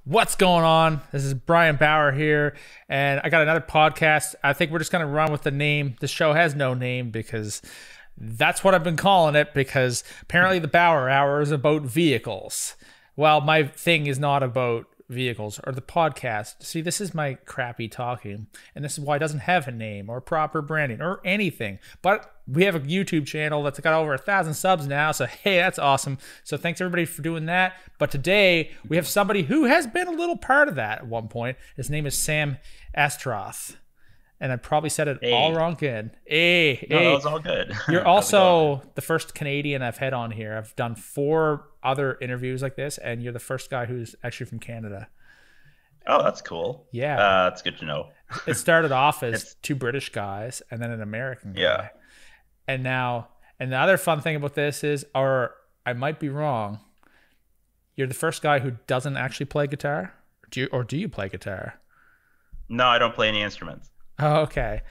What's going on? This is Brian Bauer here, and I got another podcast. I think we're just going to run with the name. The show has no name because that's what I've been calling it, because apparently the Bauer Hour is about vehicles. Well, my thing is not about vehicles or the podcast. See, this is my crappy talking, and this is why it doesn't have a name or proper branding or anything. But we have a YouTube channel that's got over 1,000 subs now, so hey, that's awesome. So thanks everybody for doing that. But today we have somebody who has been a little part of that at one point. His name is Sam Astaroth, and I probably said it all wrong again. No, that was all good. You're also the first Canadian I've had on here. I've done 4 other interviews like this, and you're the first guy who's actually from Canada. Oh, that's cool. Yeah. That's good to know. It started off as 2 British guys and then an American guy. Yeah. And now, and the other fun thing about this is, or I might be wrong, you're the first guy who doesn't actually play guitar? Do you play guitar? No, I don't play any instruments. Oh, okay.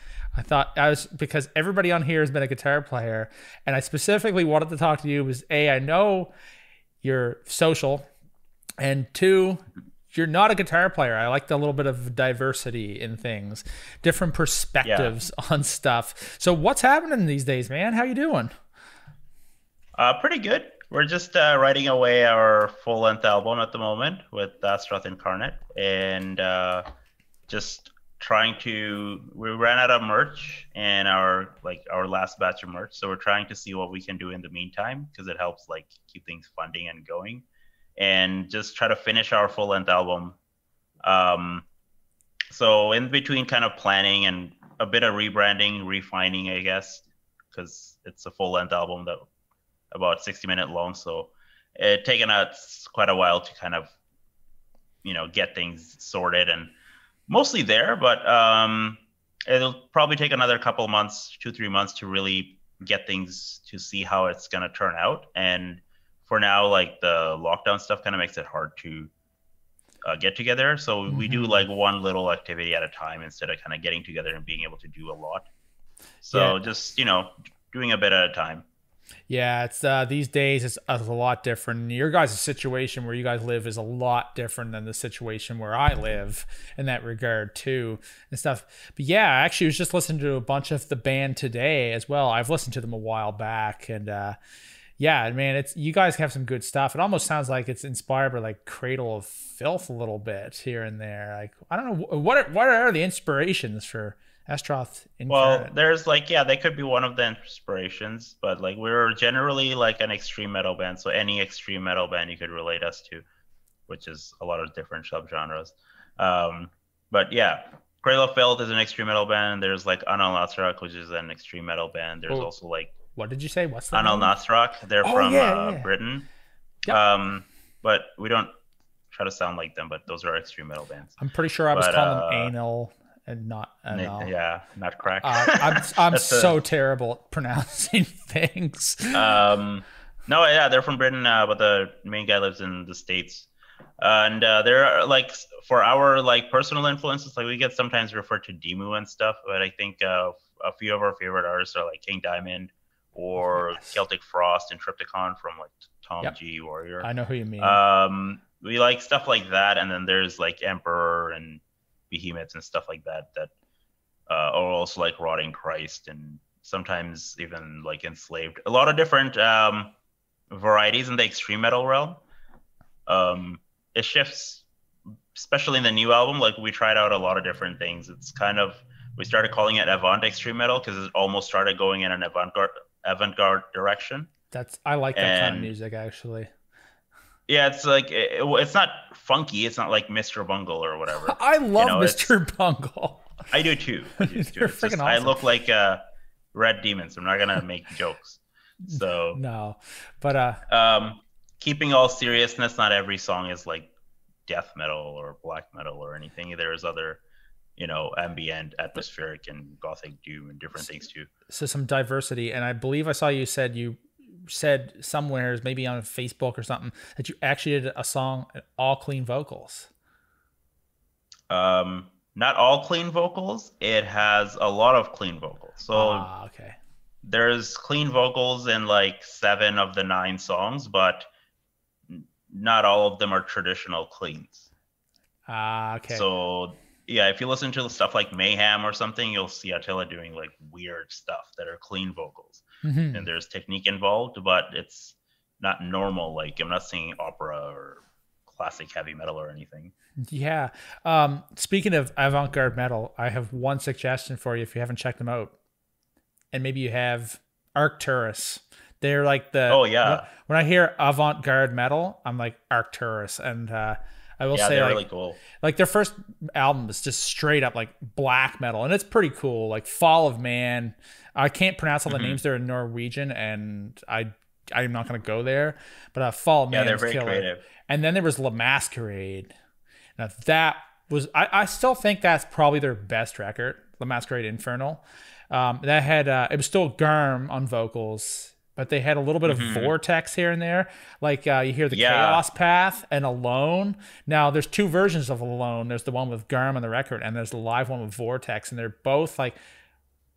Because everybody on here has been a guitar player, and I specifically wanted to talk to you because A, I know you're social, and 2, you're not a guitar player. I like the little bit of diversity in things, different perspectives on stuff. So what's happening these days, man? How you doing? Pretty good. We're just writing away our full-length album at the moment with Astaroth Incarnate, and just trying to. We ran out of merch and our last batch of merch, so we're trying to see what we can do in the meantime, because it helps keep things funding and going, and just try to finish our full-length album. So in between kind of planning and a bit of rebranding, refining, I guess, because it's a full-length album that about 60-minute long, so it taken us quite a while to kind of get things sorted and mostly there, but it'll probably take another couple of months, 2-3 months, to really get things to see how it's going to turn out. And for now, the lockdown stuff kind of makes it hard to get together. So we do one little activity at a time instead of kind of getting together and being able to do a lot. So just, doing a bit at a time. Yeah, it's these days it's a lot different. Your guys' situation where you guys live is a lot different than the situation where I live in that regard too and stuff. But yeah, I actually was just listening to a bunch of the band today as well. I've listened to them a while back, and yeah, man, you guys have some good stuff. It almost sounds like it's inspired by Cradle of Filth a little bit here and there. I don't know, what are the inspirations for Astaroth Incarnate? Well, there's they could be one of the inspirations, but we're generally an extreme metal band, so any extreme metal band you could relate us to, which is a lot of different subgenres. But yeah, Cradle of Filth is an extreme metal band. There's Untitled Chapter, which is an extreme metal band. There's also what did you say? What's the Untitled Chapter? They're from Britain. Yep. But we don't try to sound like them, but those are extreme metal bands. I'm pretty sure I was calling them anal. And not yeah, not crack. I'm so terrible at pronouncing things. No, yeah, they're from Britain, but the main guy lives in the States. And they're for our personal influences, we get sometimes referred to Demu and stuff, but I think a few of our favorite artists are King Diamond or Celtic Frost and Triptychon from Tom G. Warrior. I know who you mean. We like stuff like that, and then there's Emperor and Behemoths and stuff like that are also Rotting Christ, and sometimes even Enslaved. A lot of different varieties in the extreme metal realm. It shifts, especially in the new album. We tried out a lot of different things. It's we started calling it avant extreme metal because it almost started going in an avant-garde direction. I like that kind of music, actually. Yeah, it's it's not funky. It's not like Mr. Bungle or whatever. I love Mr. Bungle. I do too. They're freaking awesome. I look like Red Demon, so I'm not gonna make jokes. So no, but keeping all seriousness, not every song is death metal or black metal or anything. There's other, ambient, atmospheric, and gothic doom and different things too. So some diversity, and I believe I saw you said somewhere, maybe on Facebook or something, that you actually did a song all clean vocals. Not all clean vocals. It has a lot of clean vocals. So okay. There's clean vocals in 7 of the 9 songs, but not all of them are traditional cleans. Okay. So yeah, if you listen to stuff like Mayhem or something, you'll see Attila doing like weird stuff that are clean vocals, and there's technique involved, but it's not normal. Like I'm not singing opera or classic heavy metal or anything. Yeah. Speaking of avant-garde metal, I have one suggestion for you if you haven't checked them out. And maybe you have Arcturus. They're like Oh yeah, when I hear avant-garde metal, I'm like Arcturus. And I will yeah, say they're like really cool. their first album is just straight up like black metal, and it's pretty cool. Like Fall of Man. I can't pronounce all the names. They're in Norwegian, and I'm not gonna go there. But Fall of Man, Yeah, they're is very killer. creative. And then there was La Masquerade. Now that was I still think that's probably their best record, La Masquerade Infernal. That had it was still Garm on vocals, but they had a little bit of Vortex here and there. Like you hear the Chaos Path and Alone. Now there's two versions of Alone. There's the one with Garm on the record, and there's the live one with Vortex, and they're both like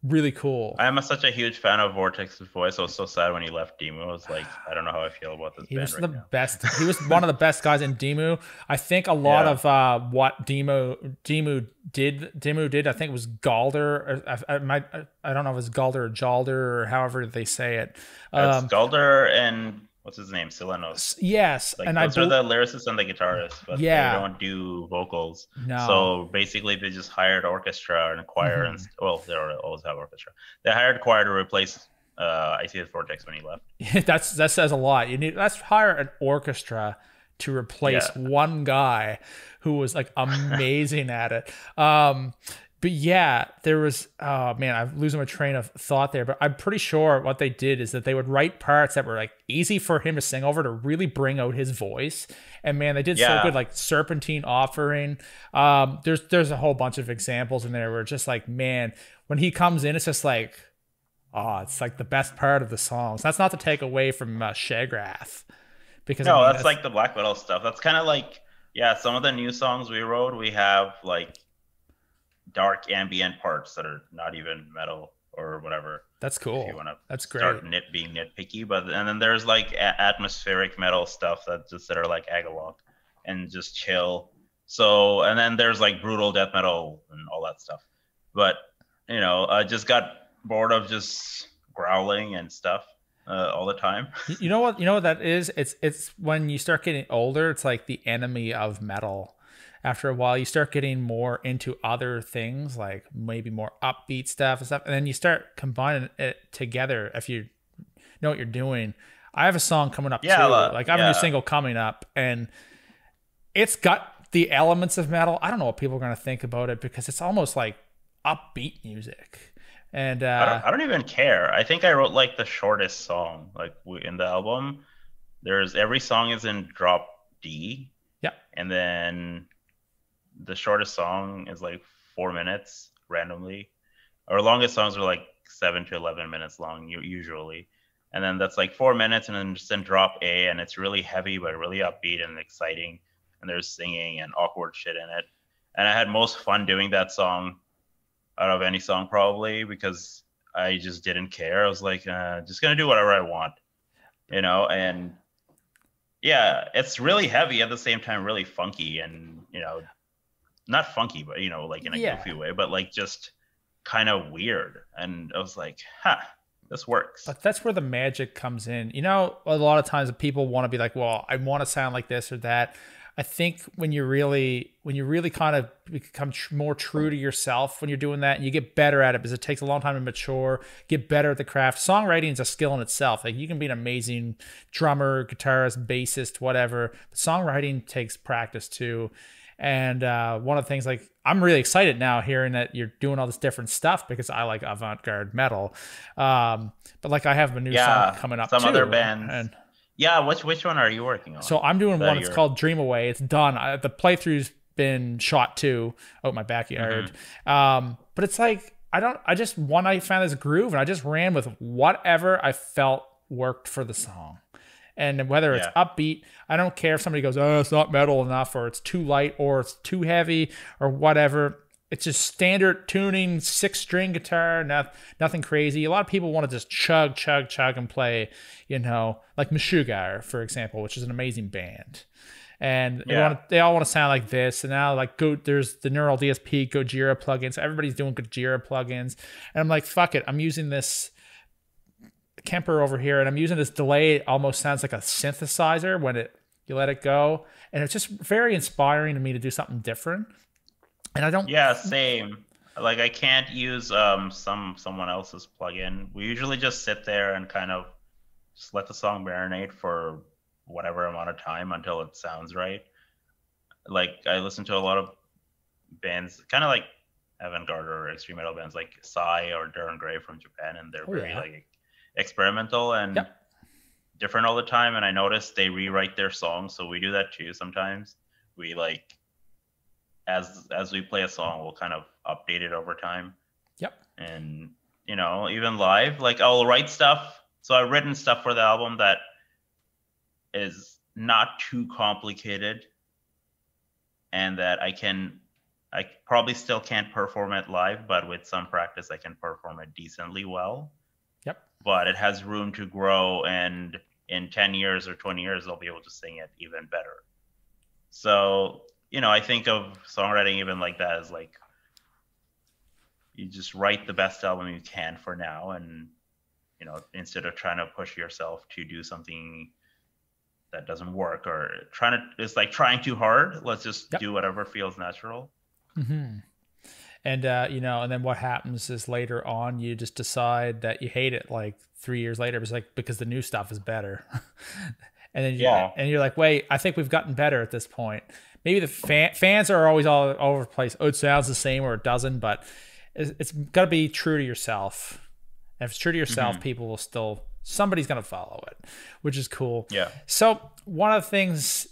really cool. I'm such a huge fan of Vortex's voice. I was so sad when he left Demo. I was like, I don't know how I feel about this He band was right the now. best. He was one of the best guys in Demu. I think a lot of what Demu did. I think it was Galder. Or I don't know if it's Galder or Jalder or however they say it. It's Galder and what's his name? Silenos. Yes, Like and those are the lyricists and the guitarists, but they don't do vocals. No. So basically, they just hired orchestra and choir, and well, they always have orchestra. They hired choir to replace I See the Vortex when he left. that says a lot. Let's hire an orchestra to replace one guy who was like amazing at it. But yeah, there was, oh man, I'm losing my train of thought there, but I'm pretty sure what they did is that they would write parts that were like easy for him to sing over to really bring out his voice. And man, they did so good, like Serpentine Offering. There's a whole bunch of examples in there where it's just like, man, when he comes in, it's just like, oh, it's like the best part of the songs. That's not to take away from Shagrath. Because no, that's like the black metal stuff. That's kind of like, some of the new songs we wrote, we have like dark ambient parts that are not even metal or whatever. That's cool. If you want to that's great. Start being nitpicky, and then there's like atmospheric metal stuff that are like Agalok and just chill. So and then there's like brutal death metal and all that stuff. But I just got bored of just growling and stuff all the time. You know what that is? It's when you start getting older, it's like the enemy of metal. After a while, you start getting more into other things, like maybe more upbeat stuff and stuff. And then you start combining it together if you know what you're doing. I have a song coming up too. Like I have a new single coming up, and it's got the elements of metal. I don't know what people are going to think about it because it's almost like upbeat music. And I don't even care. I think I wrote like the shortest song like in the album. Every song is in drop D. Yeah. And then the shortest song is like 4 minutes randomly. Our longest songs are like 7 to 11 minutes long usually. And then that's like 4 minutes and then just in drop A, and it's really heavy but really upbeat and exciting. And there's singing and awkward shit in it. And I had most fun doing that song out of any song probably because I just didn't care. I was like, just gonna do whatever I want, and yeah, it's really heavy at the same time, really funky, and not funky, but like in a goofy way, but like just kind of weird. And I was like, this works. But that's where the magic comes in. A lot of times people want to be like, well, I want to sound like this or that. I think when you really kind of become more true to yourself when you're doing that, and you get better at it because it takes a long time to mature, get better at the craft. Songwriting is a skill in itself. Like you can be an amazing drummer, guitarist, bassist, whatever. But songwriting takes practice too. And one of the things, like, I'm really excited now hearing that you're doing all this different stuff because I like avant-garde metal. But like I have a new song coming up some too. Other bands. Yeah, which one are you working on? So I'm doing one. It's called Dream Away. It's done. The playthrough's been shot too out in my backyard. But it's like when I found this groove and I just ran with whatever I felt worked for the song. And whether it's upbeat, I don't care if somebody goes, oh, it's not metal enough, or it's too light, or it's too heavy, or whatever. It's just standard tuning, 6-string guitar, nothing crazy. A lot of people want to just chug, and play, like Meshuggah, for example, which is an amazing band. and Yeah. they all want to sound like this. And now like there's the Neural DSP Gojira plugins. Everybody's doing Gojira plugins, and I'm like, fuck it. I'm using this Kemper over here, and I'm using this delay. It almost sounds like a synthesizer when you let it go, and it's just very inspiring to me to do something different. And I don't. Yeah, same. Like I can't use someone else's plugin. We usually just sit there and kind of just let the song marinate for whatever amount of time until it sounds right. Like I listen to a lot of bands, kind of like avant-garde or extreme metal bands like Psy or Darren Gray from Japan, and they're very like experimental and different all the time. And I noticed they rewrite their songs, so we do that too sometimes. We like as we play a song, we'll kind of update it over time. Yep. And you know, even live, like I'll write stuff. So I've written stuff for the album that is not too complicated, and that I probably still can't perform it live, but with some practice I can perform it decently well. Yep. But it has room to grow, and in 10 years or 20 years I'll be able to sing it even better. So, you know, I think of songwriting even like that as like you just write the best album you can for now, and you know, instead of trying to push yourself to do something that doesn't work, or it's like trying too hard. Let's just do whatever feels natural. Mm-hmm. And you know, and then what happens is later on you just decide that you hate it like 3 years later. It's like because the new stuff is better. And then and you're like, wait, I think we've gotten better at this point. Maybe the fans are always all over the place. Oh, it sounds the same or it doesn't, but it's got to be true to yourself. And if it's true to yourself, people will somebody's going to follow it, which is cool. Yeah. So one of the things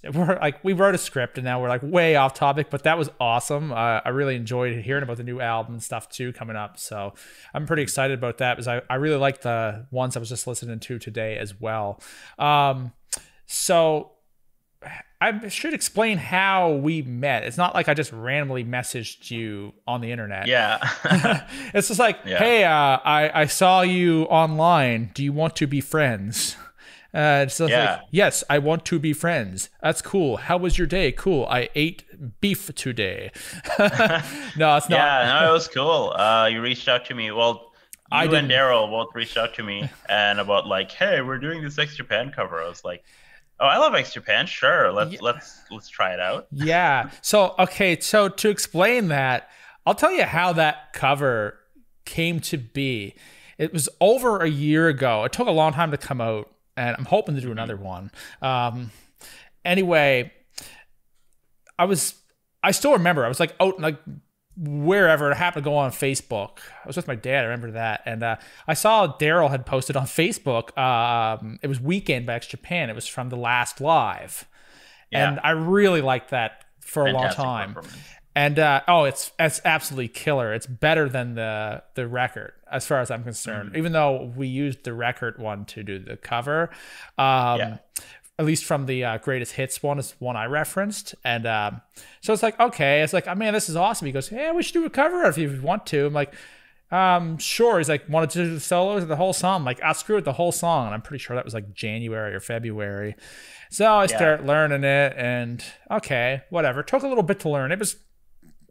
we wrote a script and now we're like way off topic, but that was awesome. I really enjoyed hearing about the new album and stuff too coming up. So I'm pretty excited about that because I really like the ones I was just listening to today as well. So I should explain how we met. It's not like I just randomly messaged you on the internet. Yeah. It's just like, hey, I saw you online. Do you want to be friends? It's like, yes, I want to be friends. That's cool. How was your day? Cool. I ate beef today. No, it's not. Yeah, no, it was cool. You reached out to me. Well, you and Daryl both reached out to me and about like, hey, we're doing this X Japan cover. I was like, oh, I love X Japan. Sure, let's try it out. Yeah. So to explain that, I'll tell you how that cover came to be. It was over a year ago. It took a long time to come out, and I'm hoping to do another one. Anyway, I still remember. I was like out like wherever. It happened to go on Facebook. I was with my dad. I remember that. And I saw Daryl had posted on Facebook. It was Weekend by X Japan. It was from the last live. Yeah. And I really liked that for a long time. And it's absolutely killer. It's better than the record as far as I'm concerned. Even though we used the record one to do the cover. At least from the greatest hits one is one I referenced. And so it's like, okay. It's like, oh, man, this is awesome. He goes, yeah, we should do a cover if you want to. I'm like, sure. He's like, wanted to do the solos of the whole song. I'm like, I'll screw with the whole song. And I'm pretty sure that was like January or February. So I start learning it and okay, whatever. It took a little bit to learn. It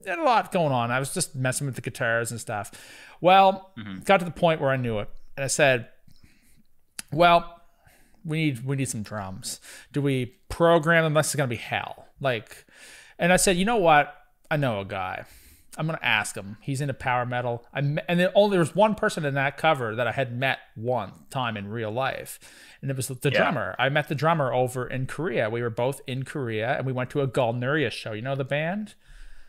had a lot going on. I was just messing with the guitars and stuff. Well, got to the point where I knew it. And I said, well, we need some drums. Do we program them? This is going to be hell. And I said, you know what? I know a guy. I'm going to ask him. He's into power metal. And there was one person in that cover that I had met one time in real life. And it was the drummer. I met the drummer over in Korea. We were both in Korea and we went to a Galneria show. You know the band?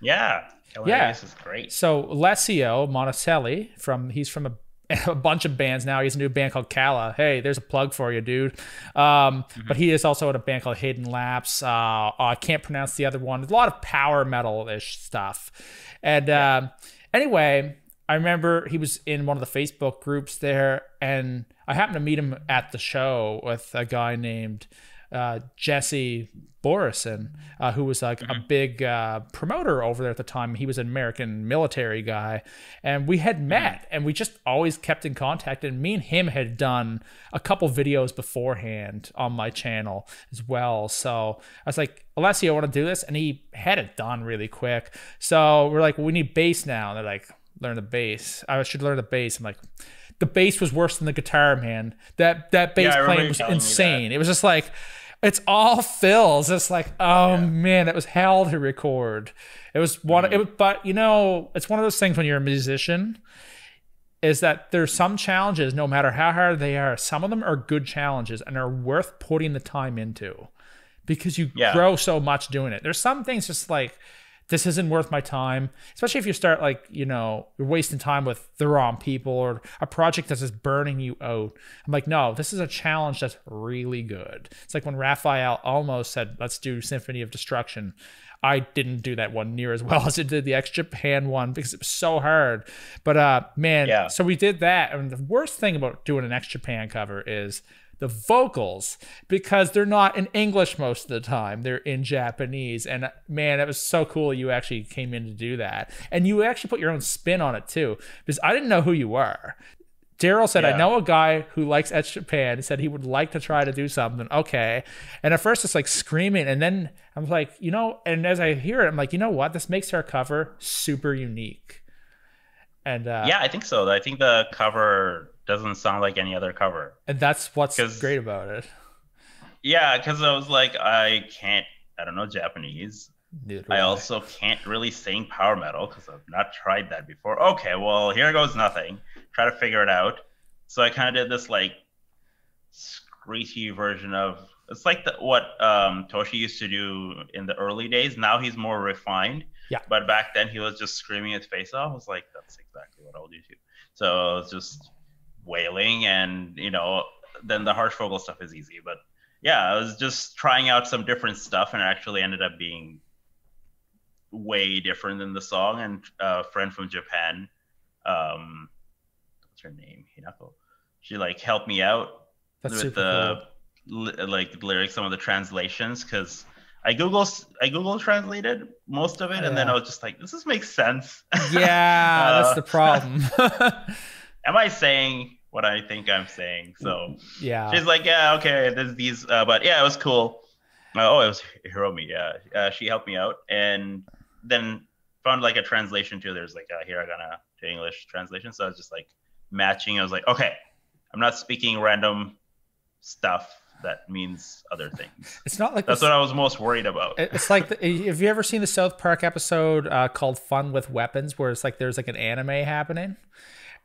Yeah. Galnerius is great. So Alessio Monticelli, he's from a bunch of bands now. He has a new band called Kala. Hey, there's a plug for you, dude. But he is also in a band called Hidden Lapse. I can't pronounce the other one. There's a lot of power metal-ish stuff. And anyway, I remember he was in one of the Facebook groups there, and I happened to meet him at the show with a guy named Jesse Borison, who was like a big promoter over there at the time. He was an American military guy, and we had met, and we just always kept in contact. And me and him had done a couple videos beforehand on my channel as well. So I was like, Alessio, I want to do this, and he had it done really quick. So we're like, well, we need bass now. And they're like, learn the bass. I should learn the bass. I'm like, the bass was worse than the guitar, man. That bass playing was insane. It was just like, it's all fills. It's like, oh man, that was hell to record. It was but you know, it's one of those things when you're a musician, is that there's some challenges, no matter how hard they are, some of them are good challenges and are worth putting the time into, because you grow so much doing it. There's some things just like, this isn't worth my time, especially if you start like, you know, you're wasting time with the wrong people or a project that's just burning you out. I'm like, no, this is a challenge that's really good. It's like when Raphael almost said, let's do Symphony of Destruction. I didn't do that one near as well as it did the ex-Japan one because it was so hard. But man, so we did that. And the worst thing about doing an ex-Japan cover is the vocals, because they're not in English most of the time, they're in Japanese. And man, it was so cool you actually came in to do that, and you actually put your own spin on it too, because I didn't know who you were. Daryl said, I know a guy who likes Etch Japan. He said he would like to try to do something. Okay. And at first it's like screaming, and then I'm like, you know, and as I hear it, I'm like, you know what, this makes our cover super unique. And yeah, I think so. I think the cover doesn't sound like any other cover, and that's what's great about it. Yeah, because I was like, I don't know Japanese. I also can't really sing power metal because I've not tried that before. Okay, well, here goes nothing. Try to figure it out. So I kind of did this like screechy version of, it's like what Toshi used to do in the early days. Now he's more refined. Yeah. But back then he was just screaming his face off. I was like, that's exactly what I'll do too. So I was just wailing, and you know, then the harsh vocal stuff is easy. But yeah, I was just trying out some different stuff, and it actually ended up being way different than the song. And a friend from Japan, what's her name, Hinako, she like helped me out with the like lyrics, some of the translations, because I Google translated most of it, and then I was just like, this makes sense. Yeah, that's the problem. Am I saying what I think I'm saying? So yeah, she's like, yeah, okay, there's these, but yeah, it was cool. Oh, it was Hiromi. Yeah, she helped me out, and then found like a translation too. There's like a hiragana to English translation, so I was just like matching. I was like, okay, I'm not speaking random stuff that means other things. It's not like that's what I was most worried about. It's like, have you ever seen the South Park episode called Fun with Weapons, where it's like there's like an anime happening,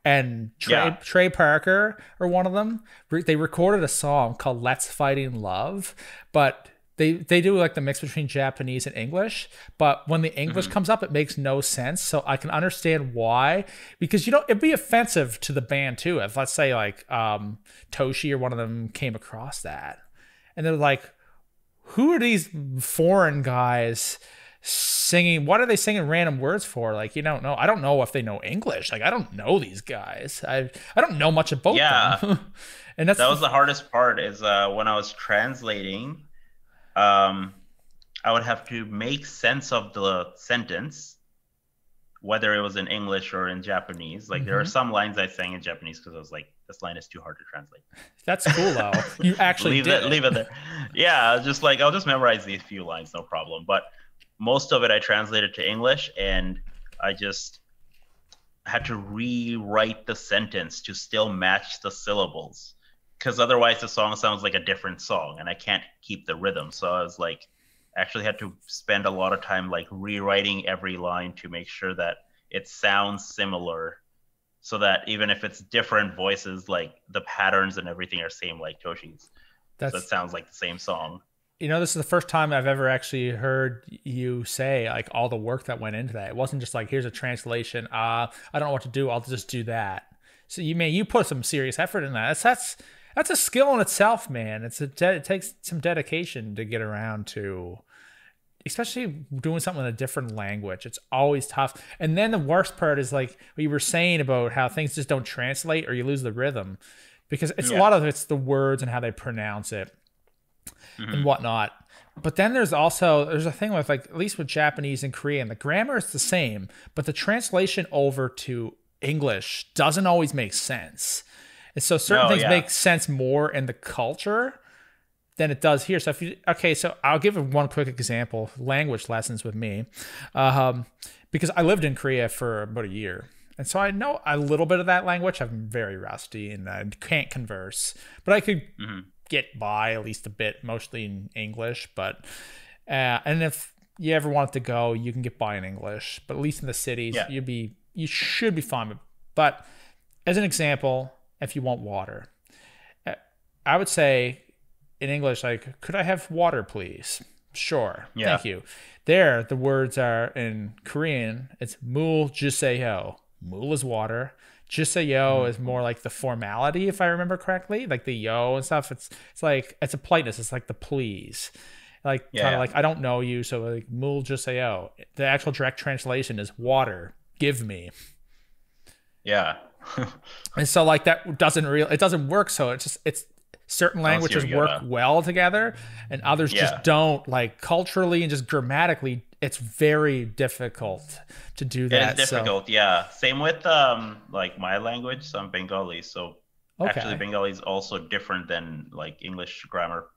and Trey Parker, or one of them, they recorded a song called Let's Fighting Love, but they do like the mix between Japanese and English, but when the English comes up, it makes no sense. So I can understand why, because you know, it'd be offensive to the band too if, let's say, like Toshi or one of them came across that and they're like, who are these foreign guys singing? What are they singing random words for? Like, you don't know. I don't know if they know English. Like, I don't know these guys. I don't know much about them. And that was the hardest part, is when I was translating, I would have to make sense of the sentence, whether it was in English or in Japanese. Like there are some lines I sang in Japanese because I was like, this line is too hard to translate. That's cool though. You actually leave it there. Yeah, just like, I'll just memorize these few lines, no problem. But most of it I translated to English, and I just had to rewrite the sentence to still match the syllables, because otherwise the song sounds like a different song and I can't keep the rhythm. So I was like, actually had to spend a lot of time like rewriting every line to make sure that it sounds similar, so that even if it's different voices, like the patterns and everything are same, like Toshi's. So it sounds like the same song. You know, this is the first time I've ever actually heard you say like all the work that went into that. It wasn't just like, here's a translation. I don't know what to do, I'll just do that. So you put some serious effort in that. That's a skill in itself, man. It takes some dedication to get around to, especially doing something in a different language. It's always tough. And then the worst part is like what you were saying about how things just don't translate, or you lose the rhythm, because it's a lot of it's the words and how they pronounce it. and whatnot. But then there's a thing with, like, at least with Japanese and Korean, the grammar is the same, but the translation over to English doesn't always make sense. And so certain things make sense more in the culture than it does here. So so I'll give one quick example, language lessons with me, because I lived in Korea for about a year. And so I know a little bit of that language. I'm very rusty and I can't converse, but I could get by at least a bit, mostly in English. But and if you ever want to go, you can get by in English. But at least in the cities, you should be fine. But as an example, if you want water, I would say in English, like, could I have water, please? Sure. Thank you. There, the words are in Korean, it's mul juseyo. Mul is water. Juseyo is more like the formality, if I remember correctly, like the yo and stuff. It's like, it's a politeness. It's like the please. Like, kind of like, I don't know you, so like mul juseyo. The actual direct translation is water, give me. Yeah. And so, like, that doesn't it doesn't work. So it's certain languages work well together and others just don't. Like, culturally and just grammatically, it's very difficult to do that. It's difficult, Same with like my language, so I'm Bengali. So actually Bengali is also different than like English grammar.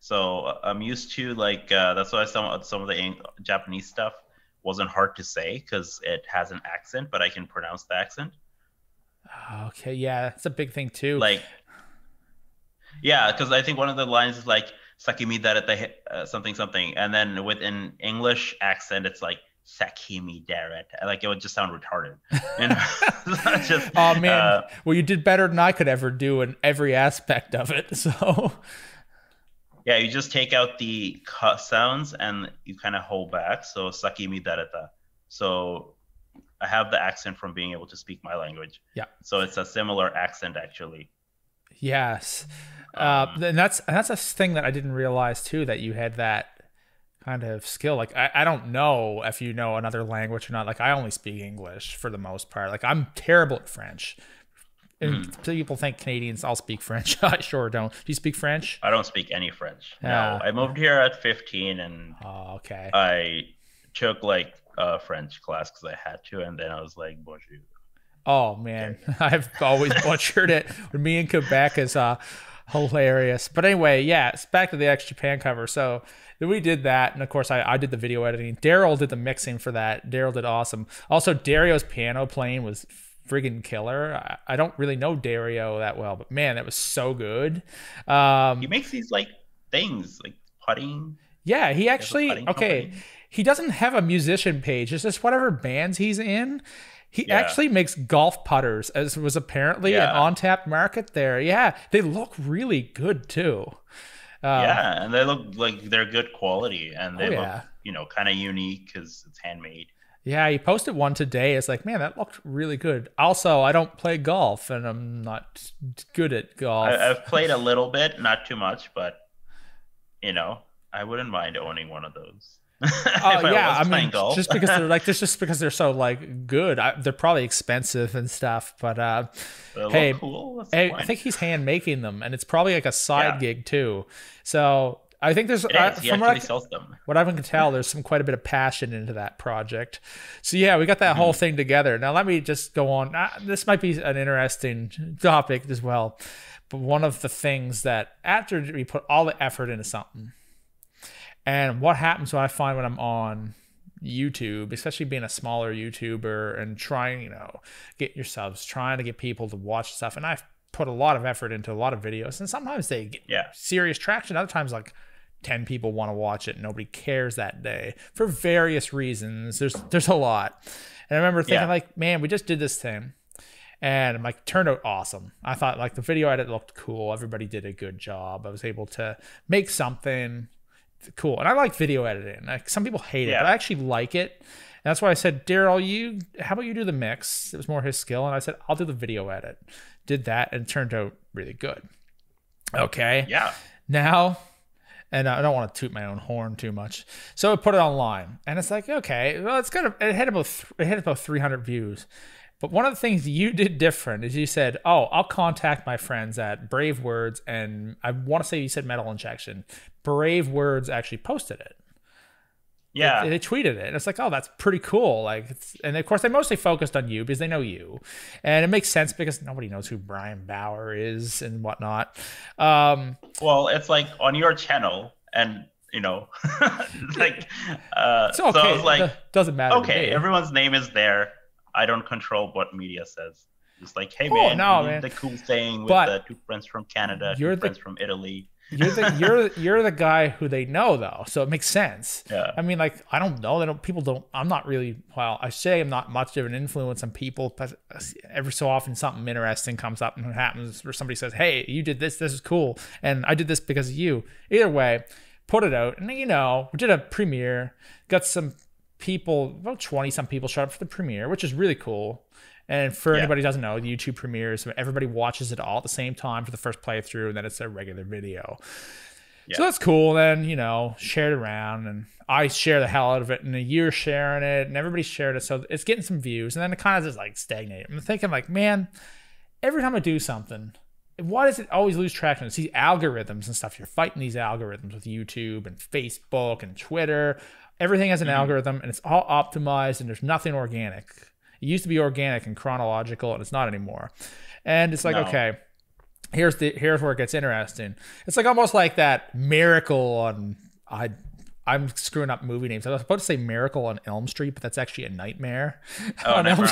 So I'm used to, like, that's why some of the Japanese stuff wasn't hard to say, because it has an accent, but I can pronounce the accent. Okay, yeah, that's a big thing too. Like, yeah, because I think one of the lines is like "sakimi darete" something something, and then with an English accent, it's like "sakimi darete." Like, it would just sound retarded. You know? Just, oh man, well, you did better than I could ever do in every aspect of it. So yeah, you just take out the cut sounds and you kind of hold back. So "sakimi darete." So I have the accent from being able to speak my language. Yeah. So it's a similar accent, actually. Yes. And that's a thing that I didn't realize too, that you had that kind of skill. Like, I don't know if you know another language or not. Like, I only speak English for the most part. Like, I'm terrible at French. And people think Canadians all speak French. I sure don't. Do you speak French? I don't speak any French. No, I moved here at 15 and I took like a French class because I had to, and then I was like, bonjour. Oh man, I've always butchered it. Me in Quebec is hilarious. But anyway, it's back to the X Japan cover. So we did that, and of course I did the video editing. Daryl did the mixing for that. Daryl did awesome. Also, Dario's piano playing was friggin' killer. I don't really know Dario that well, but man, that was so good. He makes these like things like putting. Yeah, he actually he doesn't have a musician page. It's just whatever bands he's in. He actually makes golf putters, as was apparently an untapped market there. Yeah, they look really good too. And they look like they're good quality, and they look, kind of unique because it's handmade. Yeah, he posted one today. It's like, man, that looked really good. Also, I don't play golf, and I'm not good at golf. I've played a little bit, not too much, but I wouldn't mind owning one of those. I mean, golf. just because they're so like good. They're probably expensive and stuff, but hey, cool. I think he's hand making them, and it's probably like a side gig too. So I think there's from what I can tell, there's quite a bit of passion into that project. So yeah, we got that whole thing together. Now let me just go on. This might be an interesting topic as well, but one of the things that after we put all the effort into something. And what happens when I'm on YouTube, especially being a smaller YouTuber and trying, get your subs, trying to get people to watch stuff. And I've put a lot of effort into a lot of videos, and sometimes they get serious traction. Other times, like 10 people want to watch it and nobody cares that day for various reasons. There's a lot. And I remember thinking like, man, we just did this thing. And I'm like, turned out awesome. I thought like the video edit looked cool. Everybody did a good job. I was able to make something cool. And I like video editing. Like, some people hate it, but I actually like it. And that's why I said, Daryl, how about you do the mix? It was more his skill. And I said, I'll do the video edit. Did that, and it turned out really good. Okay. Yeah. Now, and I don't want to toot my own horn too much, so I put it online, and it's like, okay, well, it had about 300 views. But one of the things you did different is you said, "Oh, I'll contact my friends at Brave Words," and I want to say you said Metal Injection. Brave Words actually posted it. Yeah, they tweeted it. And it's like, oh, that's pretty cool. Like, and of course, they mostly focused on you because they know you, and it makes sense because nobody knows who Brian Bauer is and whatnot. Well, it's like on your channel, and like, it's okay. so I was like, it doesn't matter. Okay, everyone's name is there. I don't control what media says. It's like, hey man, the cool thing with the 2 friends from Canada, 2 friends from Italy. You're the guy who they know though, so it makes sense. Yeah. I mean, like, I don't know. People don't. I'm not really. Well, I say I'm not much of an influence on people, but every so often something interesting comes up and it happens where somebody says, "Hey, you did this. This is cool, and I did this because of you." Either way, put it out, and we did a premiere. Got some people, about 20 some people, showed up for the premiere, which is really cool. And for anybody who doesn't know, the YouTube premieres, everybody watches it all at the same time for the first playthrough, and then it's a regular video. Yeah. So that's cool. Then, shared around, and I share the hell out of it, and you're sharing it, and everybody shared it. So it's getting some views, and then it kind of just like stagnate. I'm thinking like, man, every time I do something, why does it always lose traction? It's these algorithms and stuff. You're fighting these algorithms with YouTube and Facebook and Twitter. Everything has an algorithm, and it's all optimized, and there's nothing organic. It used to be organic and chronological, and it's not anymore. And it's like, okay, here's where it gets interesting. It's like almost like that Miracle on I'm screwing up movie names. I was about to say Miracle on Elm Street, but that's actually a nightmare. Oh, Nightmare.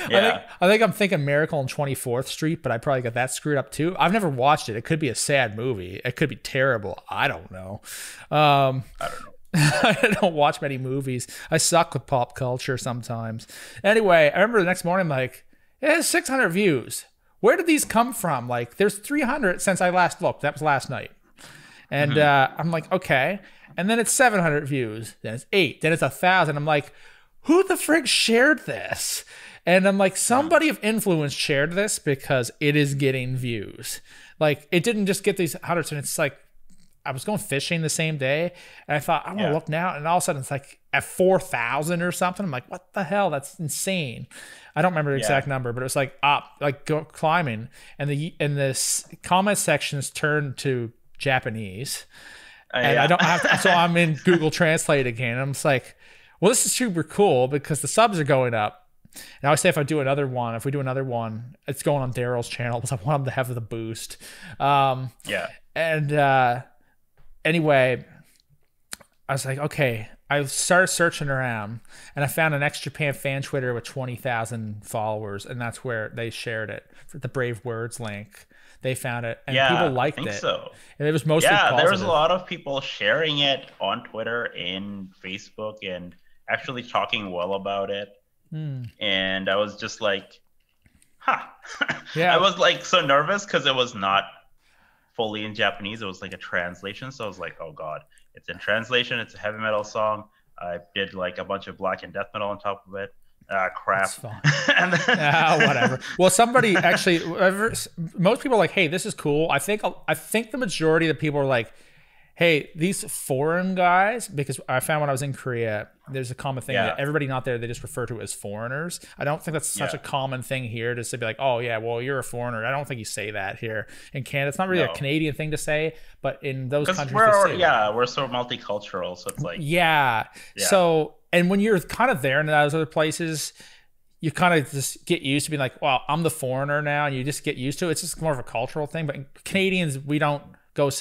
Yeah. I think I'm thinking Miracle on 24th Street, but I probably got that screwed up too. I've never watched it. It could be a sad movie. It could be terrible. I don't know. I don't know. I don't watch many movies. I suck with pop culture sometimes. Anyway, I remember the next morning, like, it has 600 views. Where did these come from? Like, there's 300 since I last looked. That was last night. And I'm like, okay. And then it's 700 views. Then it's 8. Then it's 1,000. I'm like, who the frick shared this? And I'm like, somebody of influence shared this because it is getting views. Like, it didn't just get these hundreds. And it's like, I was going fishing the same day, and I thought, I want to look now. And all of a sudden, it's like at 4,000 or something. I'm like, what the hell? That's insane. I don't remember the exact number, but it was like up, like climbing. And this comment sections turned to Japanese. And I don't have to, so I'm in Google Translate again. I'm just like, well, this is super cool because the subs are going up. And I always say if we do another one, it's going on Daryl's channel because I want him to have the boost. Anyway, I was like, okay. I started searching around, and I found an ex-Japan fan Twitter with 20,000 followers, and that's where they shared it for the Brave Words link. They found it, and people liked it. So. And it was mostly positive. There was a lot of people sharing it on Twitter and Facebook, and actually talking well about it. And I was just like, I was like so nervous because it was not fully in Japanese. It was like a translation, so I was like, oh god, it's in translation. It's a heavy metal song. I did like a bunch of black and death metal on top of it. Crap. And then, whatever. Well, somebody actually, most people are like, hey, this is cool. I think the majority of the people are like, hey, these foreign guys, because I found when I was in Korea, there's a common thing that everybody not there, they just refer to as foreigners. I don't think that's such a common thing here to be like, oh yeah, well, you're a foreigner. I don't think you say that here in Canada. It's not really a Canadian thing to say, but in those countries, we're so multicultural, so it's like So, and when you're kind of there in those other places, you kind of just get used to being like, well, I'm the foreigner now, and you just get used to it. It's just more of a cultural thing. But Canadians, we don't go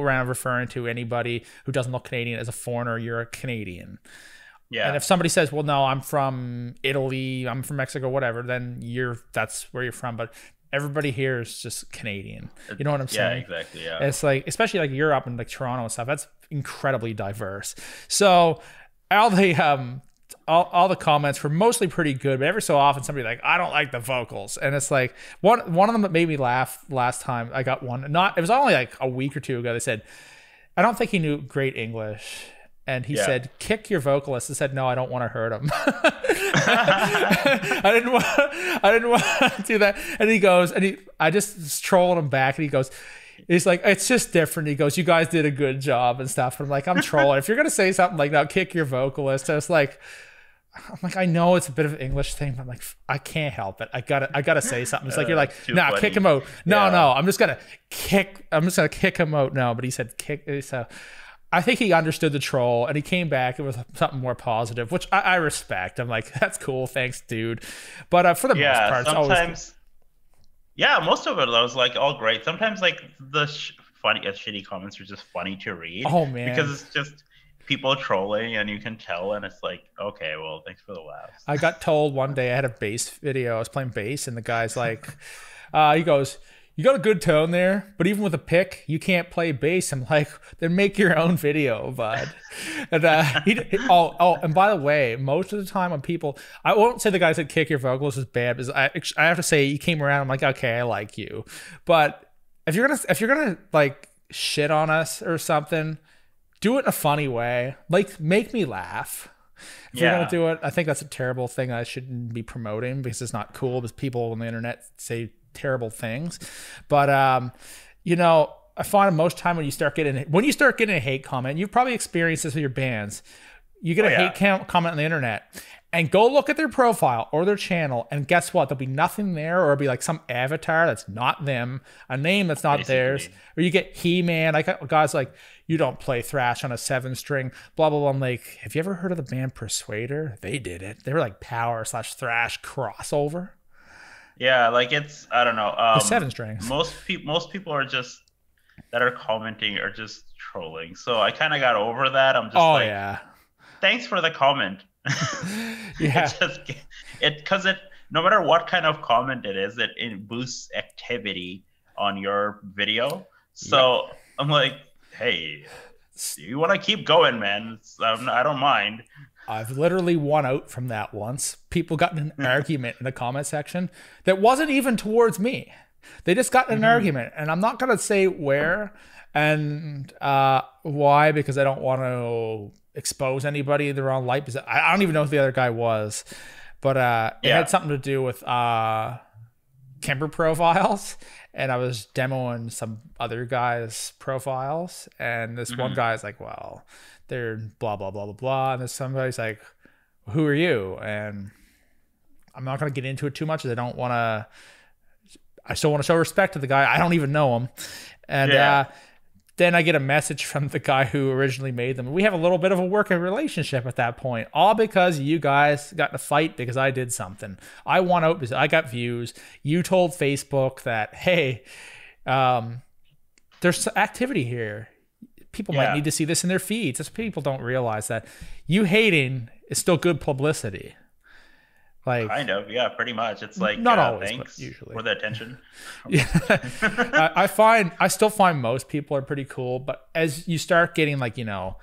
around referring to anybody who doesn't look Canadian as a foreigner. You're a Canadian. Yeah. And if somebody says, well, no, I'm from Italy, I'm from Mexico, whatever, then that's where you're from. But everybody here is just Canadian. You know what I'm saying? Yeah, exactly. Yeah. It's like, especially like Europe and like Toronto and stuff, that's incredibly diverse. So all the comments were mostly pretty good, but every so often somebody like, I don't like the vocals. And it's like one of them that made me laugh last time I got one. It was only like a week or two ago. They said, I don't think he knew great English. And he said, kick your vocalist. I said, no, I don't want to hurt him. I didn't want to do that. And he goes, I just trolled him back, and he's like, it's just different. He goes, you guys did a good job and stuff. And I'm like, I'm trolling. If you're going to say something like that, kick your vocalist. I was like, I'm like, I know it's a bit of an English thing, but I'm like, I can't help it. I gotta say something. It's like, you're like, nah, kick him out. No, I'm just gonna kick him out. No, but he said kick. So I think he understood the troll and he came back. It was something more positive, which I respect. I'm like, that's cool. Thanks, dude. But for the most part, it's always. Yeah, most of it was like all great. Sometimes like the shitty comments are just funny to read. Oh man, because it's just people trolling and you can tell, and it's like, okay, well, thanks for the laughs. I got told one day I had a bass video. I was playing bass, and the guy's like, he goes, "You got a good tone there, but even with a pick, you can't play bass." I'm like, then make your own video, bud. And and by the way, most of the time when people, I won't say the guy said kick your vocals is bad, because I have to say he came around. I'm like, okay, I like you, but if you're gonna like shit on us or something, do it in a funny way. Like, make me laugh. If you're gonna do it, I think that's a terrible thing I shouldn't be promoting, because it's not cool, because people on the internet say terrible things. But you know, I find most time when you start getting a hate comment, you've probably experienced this with your bands. You get a hate comment on the internet, and go look at their profile or their channel, and guess what? There'll be nothing there, or it'll be like some avatar that's not them, a name that's not theirs, or you get He-Man. I got guys like, you don't play thrash on a 7-string, blah, blah, blah. I'm like, have you ever heard of the band Persuader? They did it. They were like power/thrash crossover. Yeah, like it's, I don't know. The 7 strings. Most people are just, that are commenting are just trolling. So I kind of got over that. I'm just thanks for the comment. Yeah. Because no matter what kind of comment it is, it boosts activity on your video. So I'm like, hey, you want to keep going, man. I don't mind. I've literally won out from that once. People got in an argument in the comment section that wasn't even towards me. They just got in an argument, and I'm not going to say where and why, because I don't want to expose anybody in the wrong light. Because I don't even know who the other guy was, but it had something to do with camper profiles, and I was demoing some other guys' profiles, and this one guy's like, well, they're blah, blah, blah, blah, blah. And then somebody's like, who are you? And I'm not going to get into it too much, because I still want to show respect to the guy. I don't even know him. And then I get a message from the guy who originally made them. We have a little bit of a working relationship at that point, all because you guys got in a fight because I did something. I won out because I got views. You told Facebook that, hey, there's activity here. People might need to see this in their feeds. Just people don't realize that you hating is still good publicity. Like, kind of, yeah, pretty much. It's like, not always, thanks but usually for the attention. I still find most people are pretty cool, but as you start getting like, you know,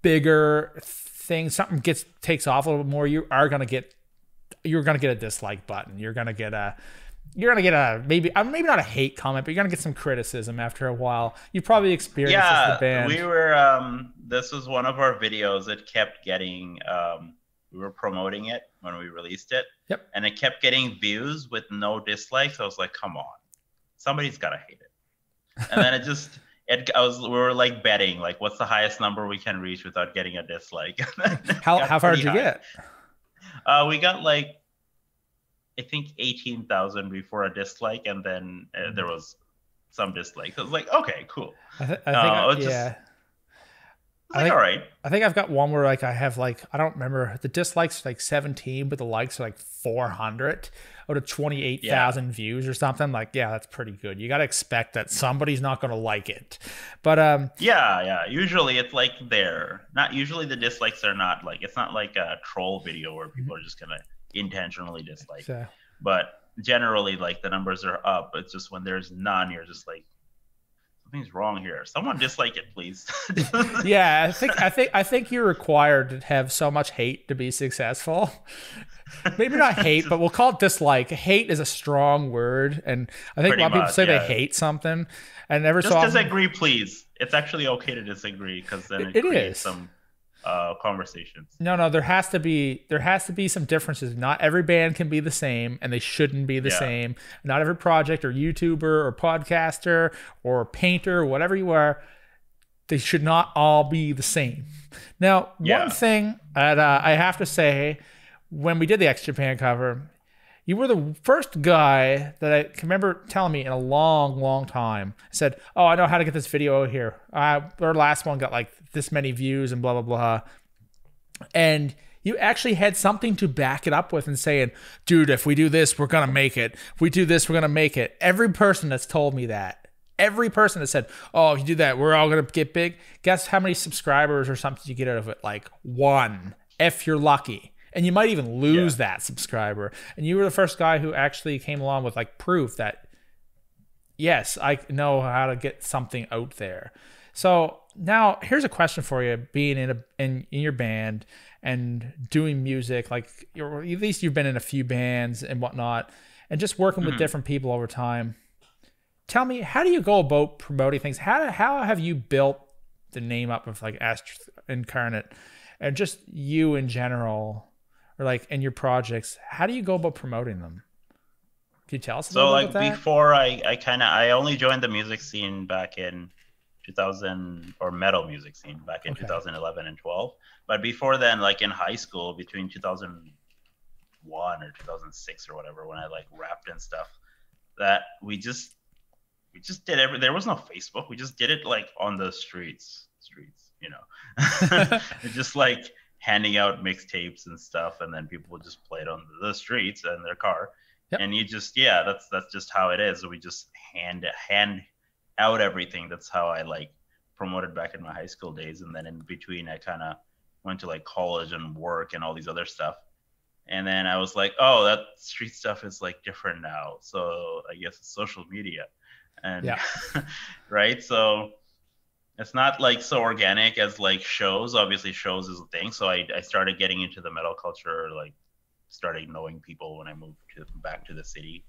bigger things, something takes off a little bit more, you're gonna get a dislike button. You're gonna get a maybe not a hate comment, but you're gonna get some criticism after a while. You probably experienced this with the band. We were this was one of our videos. It kept getting we were promoting it when we released it. Yep. And it kept getting views with no dislikes. I was like, come on, somebody's gotta hate it. And then we were like betting, like, what's the highest number we can reach without getting a dislike? How far did you get? We got like, I think 18,000 before a dislike, and then there was some dislikes. I was like, okay, cool. I think all right. I think I've got one where like I have like, I don't remember, the dislikes are like 17, but the likes are like 400 out of 28,000 views or something. Like, yeah, that's pretty good. You got to expect that somebody's not going to like it. But usually it's like usually the dislikes are not like, it's not like a troll video where people are just going to intentionally dislike. But generally, like, the numbers are up. It's just when there's none, you're just like, something's wrong here. Someone dislike it, please. Yeah, I think you're required to have so much hate to be successful. Maybe not hate, but we'll call it dislike. Hate is a strong word, and I think a lot of people say they hate something, and never just disagree, please. It's actually okay to disagree, because then it creates some conversations. No, there has to be some differences. Not every band can be the same, and they shouldn't be the same. Not every project or YouTuber or podcaster or painter or whatever you are, they should not all be the same. Now, one Yeah. thing that I have to say, when we did the X Japan cover, you were the first guy that I can remember telling me in a long, long time. Said, "Oh, I know how to get this video out here. Our last one got like this many views and blah blah blah." And you actually had something to back it up with and saying, "Dude, if we do this, we're gonna make it. If we do this, we're gonna make it." Every person that's told me that, every person that said, "Oh, if you do that, we're all gonna get big." Guess how many subscribers or something you get out of it? Like one, if you're lucky. And you might even lose that subscriber. And you were the first guy who actually came along with like proof that, yes, I know how to get something out there. So now here's a question for you: being in your band and doing music, like at least you've been in a few bands and whatnot, and just working with different people over time. Tell me, how do you go about promoting things? How have you built the name up of like Astaroth Incarnate, and just you in general? Or like in your projects, how do you go about promoting them? Can you tell us a little bit about that? So like before, I only joined the music scene back in 2000, or metal music scene back in 2011 and 12. But before then, like in high school, between 2001 or 2006 or whatever, when I like rapped and stuff, that we just did there was no Facebook. We just did it like on the streets, you know, just like handing out mixtapes and stuff, and then people would just play it on the streets in their car. And you just that's just how it is. We just hand out everything. That's how I like promoted back in my high school days. And then in between, I kind of went to like college and work and all these other stuff. And then I was like, oh, that street stuff is like different now, so I guess it's social media. And right, so it's not like so organic as like shows. Obviously shows is a thing. So I started getting into the metal culture, like started knowing people when I moved back to the city,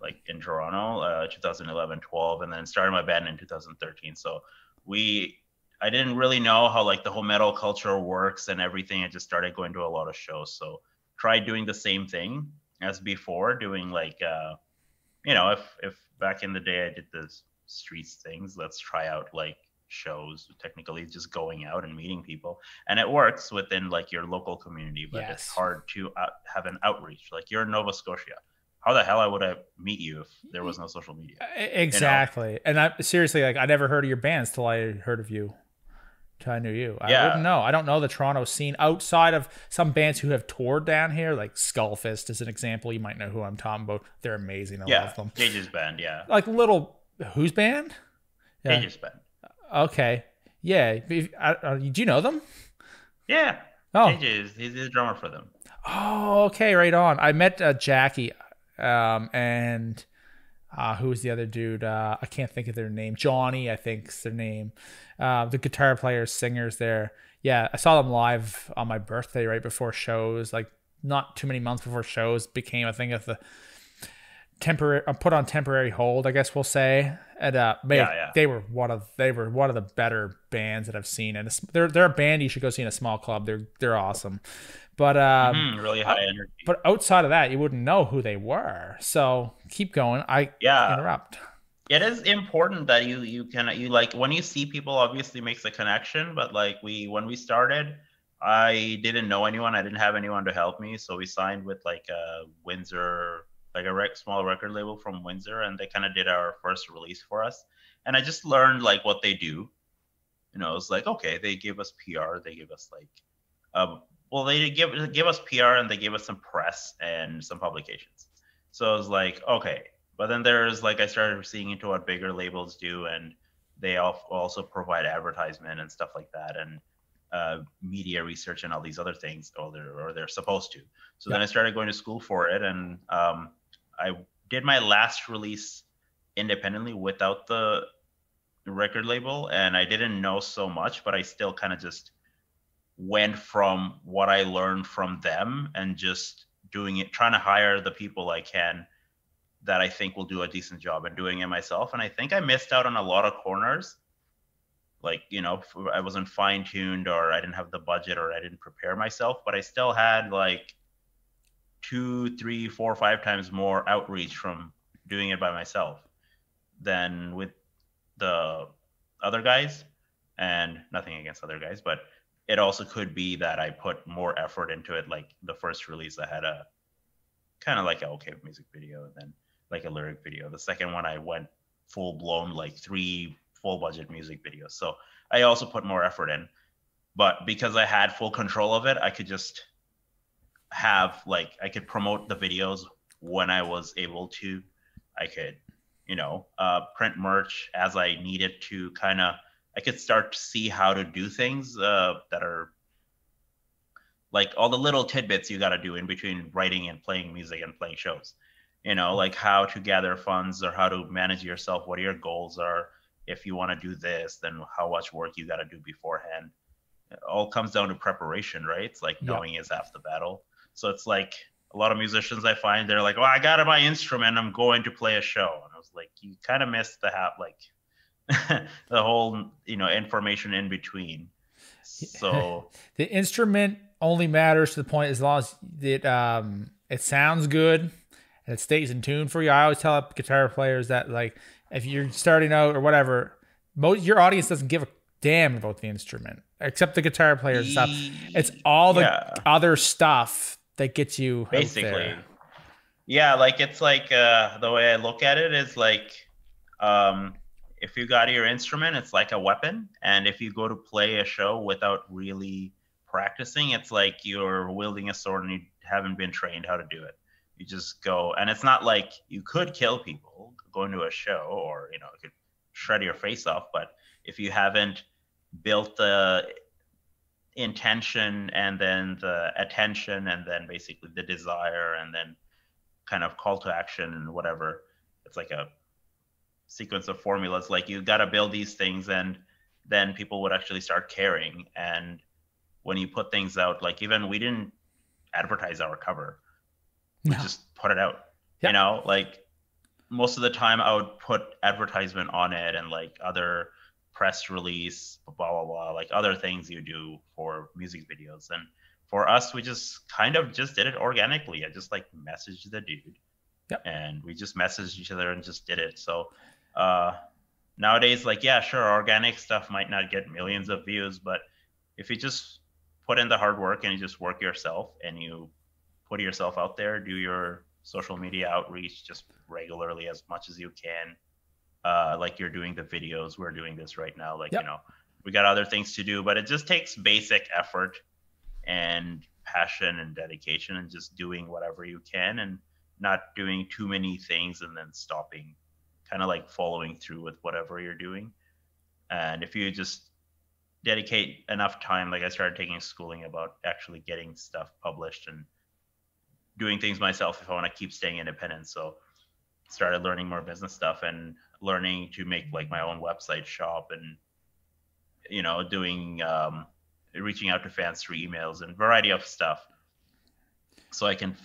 like in Toronto, 2011, 12, and then started my band in 2013. So I didn't really know how like the whole metal culture works and everything. I just started going to a lot of shows. So tried doing the same thing as before, doing like, you know, if back in the day I did the streets things, let's try out like shows, technically just going out and meeting people, and it works within like your local community, but it's hard to have an outreach. Like you're in Nova Scotia, how the hell I would have meet you if there was no social media? Exactly. You know? And I seriously, like, I never heard of your bands till I heard of you, till I knew you. I wouldn't know. I don't know the Toronto scene outside of some bands who have toured down here, like Skullfist is an example. You might know who I'm talking about. They're amazing. I love them. Cage's band, like whose band? Cage's band. Okay. Yeah. Do you know them? Yeah. Oh. He's the drummer for them. Oh, okay. Right on. I met Jackie and who was the other dude? I can't think of their name. Johnny, I think's their name. The guitar players, singers there. Yeah, I saw them live on my birthday right before shows. Like not too many months before shows became a thing of the put on temporary hold, I guess we'll say. And they were one of the better bands that I've seen, and they're a band you should go see in a small club. They're awesome, but really high energy. But outside of that, you wouldn't know who they were. So keep going. I interrupt. It is important that you like when you see people, obviously makes a connection. But like when we started, I didn't know anyone. I didn't have anyone to help me, so we signed with like Windsor. Like a small record label from Windsor, and they kind of did our first release for us. And I just learned like what they do. You know, it's like, okay, they give us PR, they give us like, they give us PR and they gave us some press and some publications. So I was like, okay. But then there's like, I started seeing into what bigger labels do, and they also provide advertisement and stuff like that, and media research and all these other things, or they're supposed to. So then I started going to school for it, and I did my last release independently without the record label, and I didn't know so much, but I still kind of just went from what I learned from them and just doing it, trying to hire the people I can that I think will do a decent job and doing it myself. And I think I missed out on a lot of corners. Like, you know, I wasn't fine-tuned, or I didn't have the budget, or I didn't prepare myself, but I still had like 2, 3, 4, 5 times more outreach from doing it by myself than with the other guys. and nothing against other guys, but it also could be that I put more effort into it. Like the first release, I had a kind of like a okay music video, and then like a lyric video. The second one, I went full blown, like 3 full budget music videos. So I also put more effort in, but because I had full control of it, I could just have like, I could promote the videos when I was able to. I could, print merch as I needed to. I could start to see how to do things that are like all the little tidbits you got to do in between writing and playing music and playing shows. Like how to gather funds or how to manage yourself, what your goals are. If you want to do this, then how much work you got to do beforehand. It all comes down to preparation, right? It's like knowing is half the battle. So it's like a lot of musicians I find, they're like, well, I got my instrument, I'm going to play a show. And I was like, you kind of missed the the whole, information in between. So the instrument only matters to the point as long as it sounds good and it stays in tune for you. I always tell guitar players that, like, if you're starting out or whatever, your audience doesn't give a damn about the instrument except the guitar player and stuff. It's all the other stuff that gets you basically out there. Yeah, like it's like the way I look at it is like, if you got your instrument, it's like a weapon, and if you go to play a show without really practicing, it's like you're wielding a sword and you haven't been trained how to do it. You just go, and it's not like you could kill people going to a show, or it could shred your face off, but if you haven't built the intention and then the attention and then basically the desire and then kind of call to action and whatever, it's like a sequence of formulas. Like you got to build these things, and then people would actually start caring. And when you put things out, like even we didn't advertise our cover, we just put it out. Like most of the time I would put advertisement on it and like other press release, blah blah blah, like other things you do for music videos. And for us, we just kind of just did it organically. I just like messaged the dude, and we just messaged each other and just did it. So nowadays, like, yeah, sure, organic stuff might not get millions of views, but if you just put in the hard work and you just work yourself and you put yourself out there, do your social media outreach just regularly as much as you can. Like you're doing the videos, we're doing this right now. Like, we got other things to do, but it just takes basic effort and passion and dedication and just doing whatever you can and not doing too many things and then stopping, kind of like following through with whatever you're doing. And if you just dedicate enough time, like I started taking schooling about actually getting stuff published and doing things myself if I want to keep staying independent. So started learning more business stuff and learning to make like my own website shop and, doing, reaching out to fans through emails and variety of stuff. So I can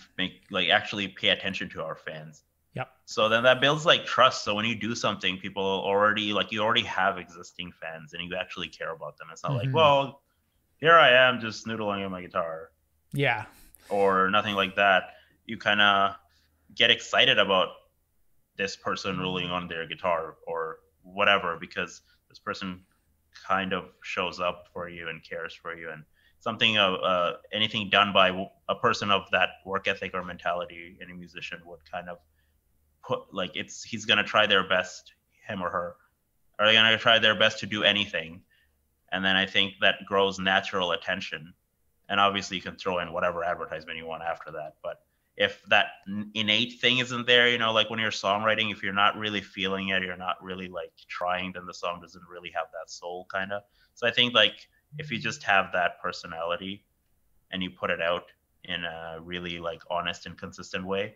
actually pay attention to our fans. Yep. So then that builds like trust. So when you do something, people already you already have existing fans and you actually care about them. It's not like, well, here I am just noodling on my guitar. Yeah. Or nothing like that. You kind of get excited about this person rolling on their guitar or whatever, because this person kind of shows up for you and cares for you. And something of anything done by a person of that work ethic or mentality, any musician would kind of put like he's going to try their best, him or her are going to try their best to do anything. And then I think that grows natural attention. And obviously you can throw in whatever advertisement you want after that. But if that innate thing isn't there, like when you're songwriting, if you're not really feeling it, you're not really like trying, then the song doesn't really have that soul kind of. So I think like if you just have that personality and you put it out in a really like honest and consistent way,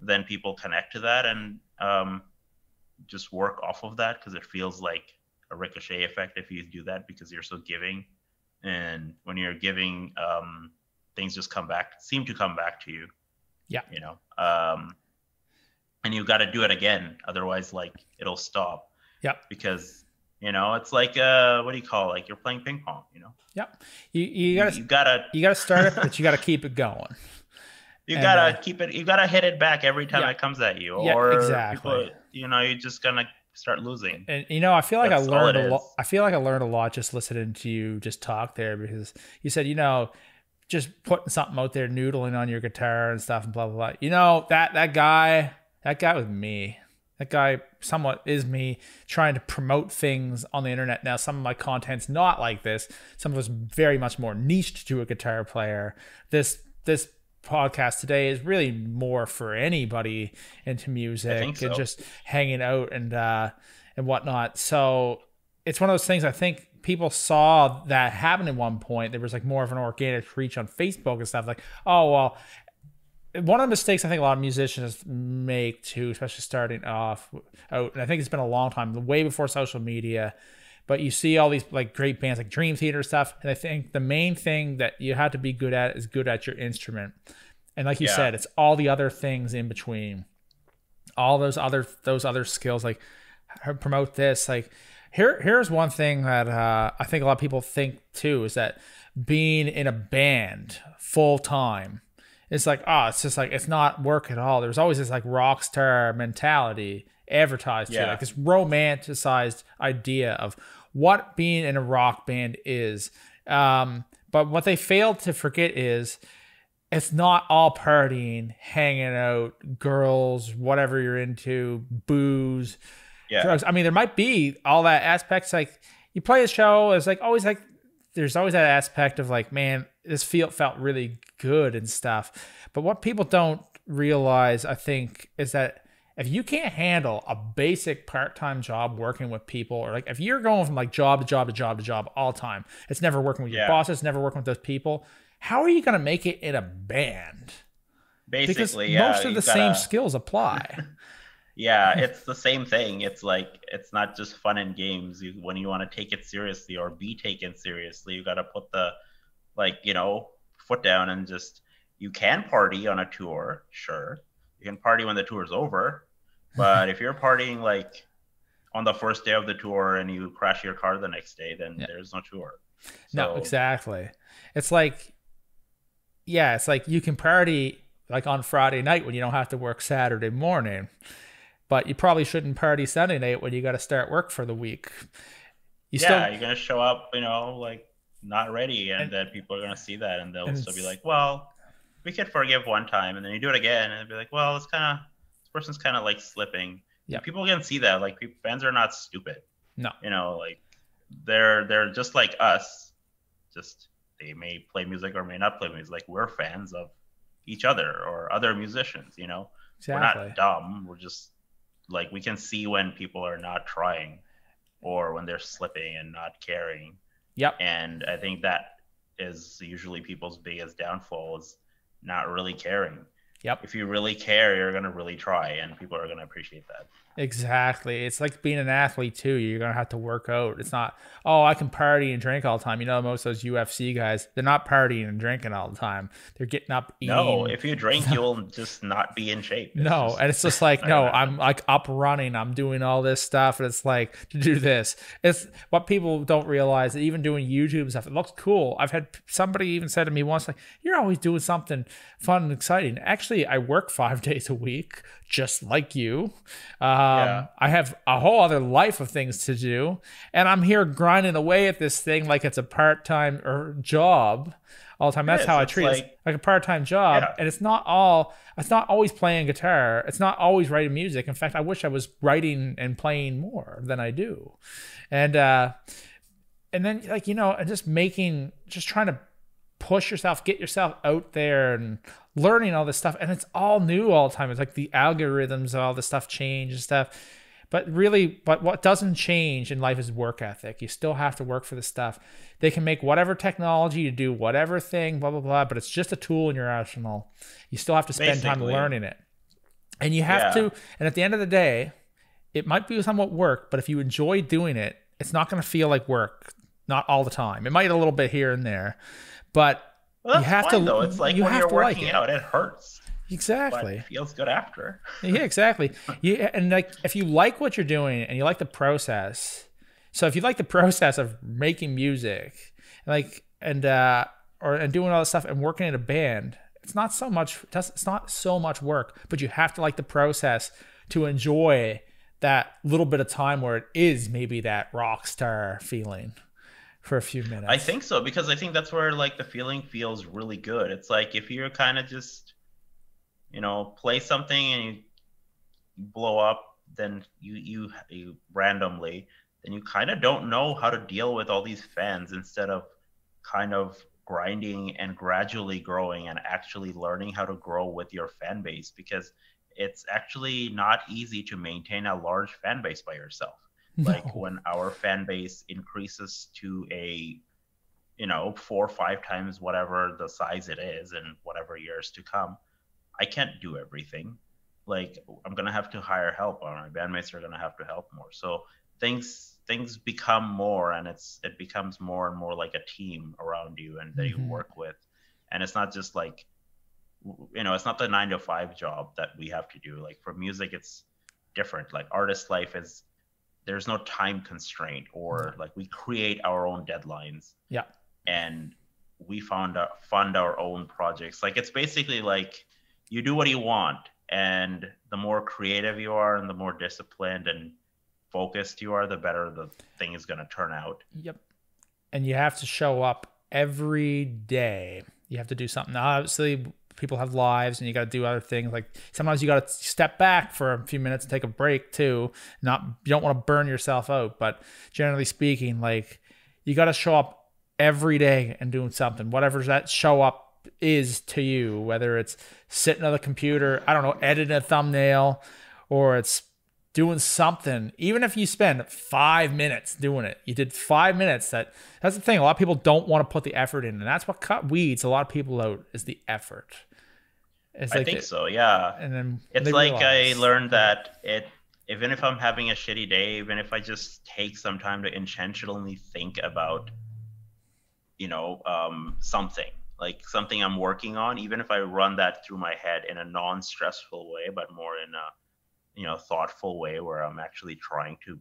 then people connect to that and just work off of that, because it feels like a ricochet effect if you do that, because you're so giving. And when you're giving, things just seem to come back to you. Yeah. And you got to do it again. Otherwise, like it'll stop. Yeah. Because, it's like, what do you call it? Like you're playing ping pong, Yeah. You gotta start it, but you gotta keep it going. You gotta keep it. You gotta hit it back every time it comes at you. Yeah, or exactly. people, you're just gonna start losing. And you know, I feel like That's all it a lot. is. I feel like I learned a lot just listening to you just talk there, because you said, you know, just putting something out there, noodling on your guitar and stuff and blah blah blah. You know, that guy was me. That guy somewhat is me, trying to promote things on the internet. Now, some of my content's not like this. Some of it's very much more niched to a guitar player. This podcast today is really more for anybody into music so. and just hanging out and whatnot. So it's one of those things, I think people saw that happen at one point. There was like more of an organic reach on Facebook and stuff, like, oh, well, one of the mistakes I think a lot of musicians make too, especially starting off out, and I think it's been a long time, way before social media, but you see all these like great bands like Dream Theater stuff, and I think the main thing that you have to be good at is good at your instrument. And like you said, it's all the other things in between, all those other skills, like promote this. Like here's one thing that I think a lot of people think too, is that being in a band full time, it's like, oh, it's just like, it's not work at all. There's always this like rock star mentality advertised to, like this romanticized idea of what being in a rock band is. But what they failed to forget is it's not all partying, hanging out, girls, whatever you're into, booze, drugs. I mean, there might be all that aspects. Like you play a show, it's like always like, there's always that aspect of like, man, this felt really good and stuff. But what people don't realize, I think, is that if you can't handle a basic part-time job working with people, or like if you're going from like job to job to job to job all the time, it's never working with your bosses, never working with those people, how are you going to make it in a band? Basically, because most of the same skills apply. It's the same thing. It's like, it's not just fun and games. When you want to take it seriously or be taken seriously, you got to put the, like, you know, foot down and just, you can party on a tour, sure. You can party when the tour's over, but if you're partying like on the first day of the tour and you crash your car the next day, then there's no tour. So, no, exactly. It's like, it's like you can party like on Friday night when you don't have to work Saturday morning, but you probably shouldn't party Sunday night when you got to start work for the week. You're going to show up, you know, like not ready, and then people are going to see that and they'll still be like, well, we could forgive one time, and then you do it again and they'll be like, well, this person's kind of like slipping. Yeah. People can see that. Like, fans are not stupid. No. You know, like they're just like us. Just they may play music or may not play music. Like, we're fans of each other or other musicians, you know. Exactly. We're not dumb. We're just like, we can see when people are not trying or when they're slipping and not caring. Yep. And I think that is usually people's biggest downfall, is not really caring. Yep. If you really care, you're going to really try, and people are going to appreciate that. Exactly. It's like being an athlete too. You're going to have to work out. It's not, oh, I can party and drink all the time. You know, most of those UFC guys, they're not partying and drinking all the time. They're getting up, eating. No, if you drink, you'll just not be in shape. And it's just like, no, I'm like up running. I'm doing all this stuff. And it's like, to do this. It's what people don't realize, that even doing YouTube stuff, it looks cool. I've had somebody even said to me once, like, you're always doing something fun and exciting. Actually, I work 5 days a week, just like you. I have a whole other life of things to do, and I'm here grinding away at this thing like it's a part-time or job all the time. That's how I treat it, like a part-time job. And it's not always playing guitar. It's not always writing music. In fact, I wish I was writing and playing more than I do. And then, like, you know, and just trying to push yourself, get yourself out there and learning all this stuff. And it's all new all the time. It's like the algorithms, all this stuff change and stuff. But what doesn't change in life is work ethic. You still have to work for the stuff. They can make whatever technology to do whatever thing, blah, blah, blah, but it's just a tool in your arsenal. You still have to spend time learning it. And you have to, and at the end of the day, it might be somewhat work, but if you enjoy doing it, it's not going to feel like work. Not all the time. It might a little bit here and there. But you have to. Though. It's like when you're working out, it hurts. Exactly. But it feels good after. Yeah, exactly. And like, if you like what you're doing and you like the process, so if you like the process of making music, like and doing all this stuff and working in a band, it's not so much work, but you have to like the process to enjoy that little bit of time where it is maybe that rock star feeling for a few minutes. I think so, because I think that's where like the feeling feels really good. It's like if you're kind of just, play something and you blow up, then you randomly, then you kind of don't know how to deal with all these fans, instead of kind of grinding and gradually growing and actually learning how to grow with your fan base, because it's actually not easy to maintain a large fan base by yourself. No. Like when our fan base increases to a 4 or 5 times whatever the size it is in whatever years to come, I can't do everything. Like I'm gonna have to hire help, or my bandmates are gonna have to help more. So things become more, and it becomes more and more like a team around you and that you work with. And it's not just like, it's not the 9 to 5 job that we have to do. Like for music, it's different. Like artist life is, there's no time constraint, or like we create our own deadlines. Yeah. And we fund our own projects. Like it's basically like you do what you want, and the more creative you are and the more disciplined and focused you are, the better the thing is going to turn out. Yep. And you have to show up every day. You have to do something. Now, obviously, people have lives and you got to do other things. Like sometimes you got to step back for a few minutes and take a break too. You don't want to burn yourself out, but generally speaking, like you got to show up every day and doing something, whatever that show up is to you, whether it's sitting at the computer, I don't know, editing a thumbnail, or it's doing something. Even if you spend 5 minutes doing it, you did 5 minutes. That's the thing. A lot of people don't want to put the effort in, and that's what weeds a lot of people out, is the effort. I think so, yeah. And then it's like I learned that even if I'm having a shitty day, even if I just take some time to intentionally think about, something, like something I'm working on, even if I run that through my head in a non-stressful way, but more in a thoughtful way, where I'm actually trying to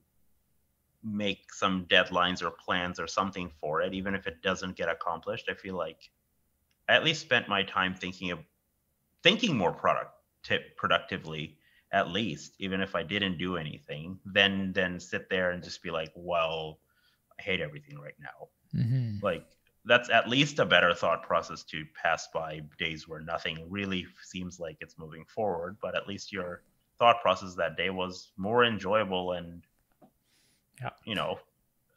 make some deadlines or plans or something for it, even if it doesn't get accomplished, I feel like I at least spent my time thinking more productively, at least, even if I didn't do anything, then sit there and just be like, well, I hate everything right now. Like that's at least a better thought process to pass by days where nothing really seems like it's moving forward, but at least your thought process that day was more enjoyable and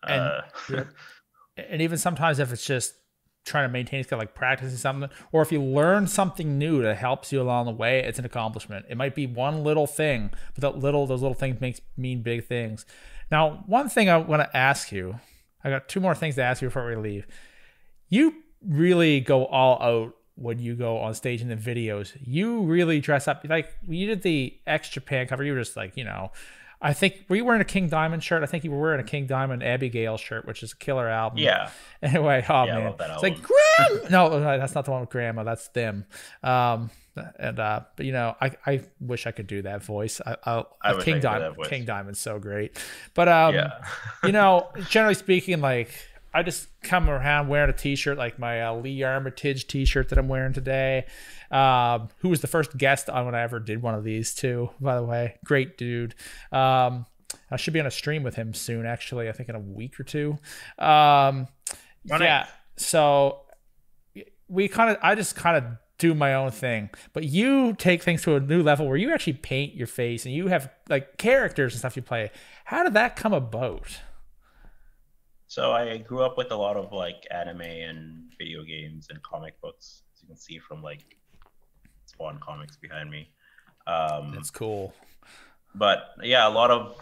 and even sometimes if it's just trying to maintain, it's kind of like practicing something, or if you learn something new that helps you along the way, it's an accomplishment. It might be one little thing, but those little things mean big things. Now, one thing I want to ask you, I got 2 more things to ask you before we leave. You really go all out when you go on stage in the videos. You really dress up. Like when you did the X Japan cover, you were just like, I think, were you wearing a King Diamond shirt? I think you were wearing a King Diamond Abigail shirt, which is a killer album. Yeah. Anyway, man. It's like, Graham! No, that's not the one with Grandma. That's them. But I wish I could do that voice. King Diamond's so great. But, generally speaking, like, I just come around wearing a t-shirt, like my Lee Armitage t-shirt that I'm wearing today. Who was the first guest on when I ever did one of these too, by the way. Great dude. I should be on a stream with him soon, actually. I think in a week or 2. Yeah. So I just kind of do my own thing, but you take things to a new level where you actually paint your face and you have like characters and stuff you play. How did that come about? So I grew up with a lot of like anime and video games and comic books, as you can see from like Spawn Comics behind me. That's cool. But yeah, a lot of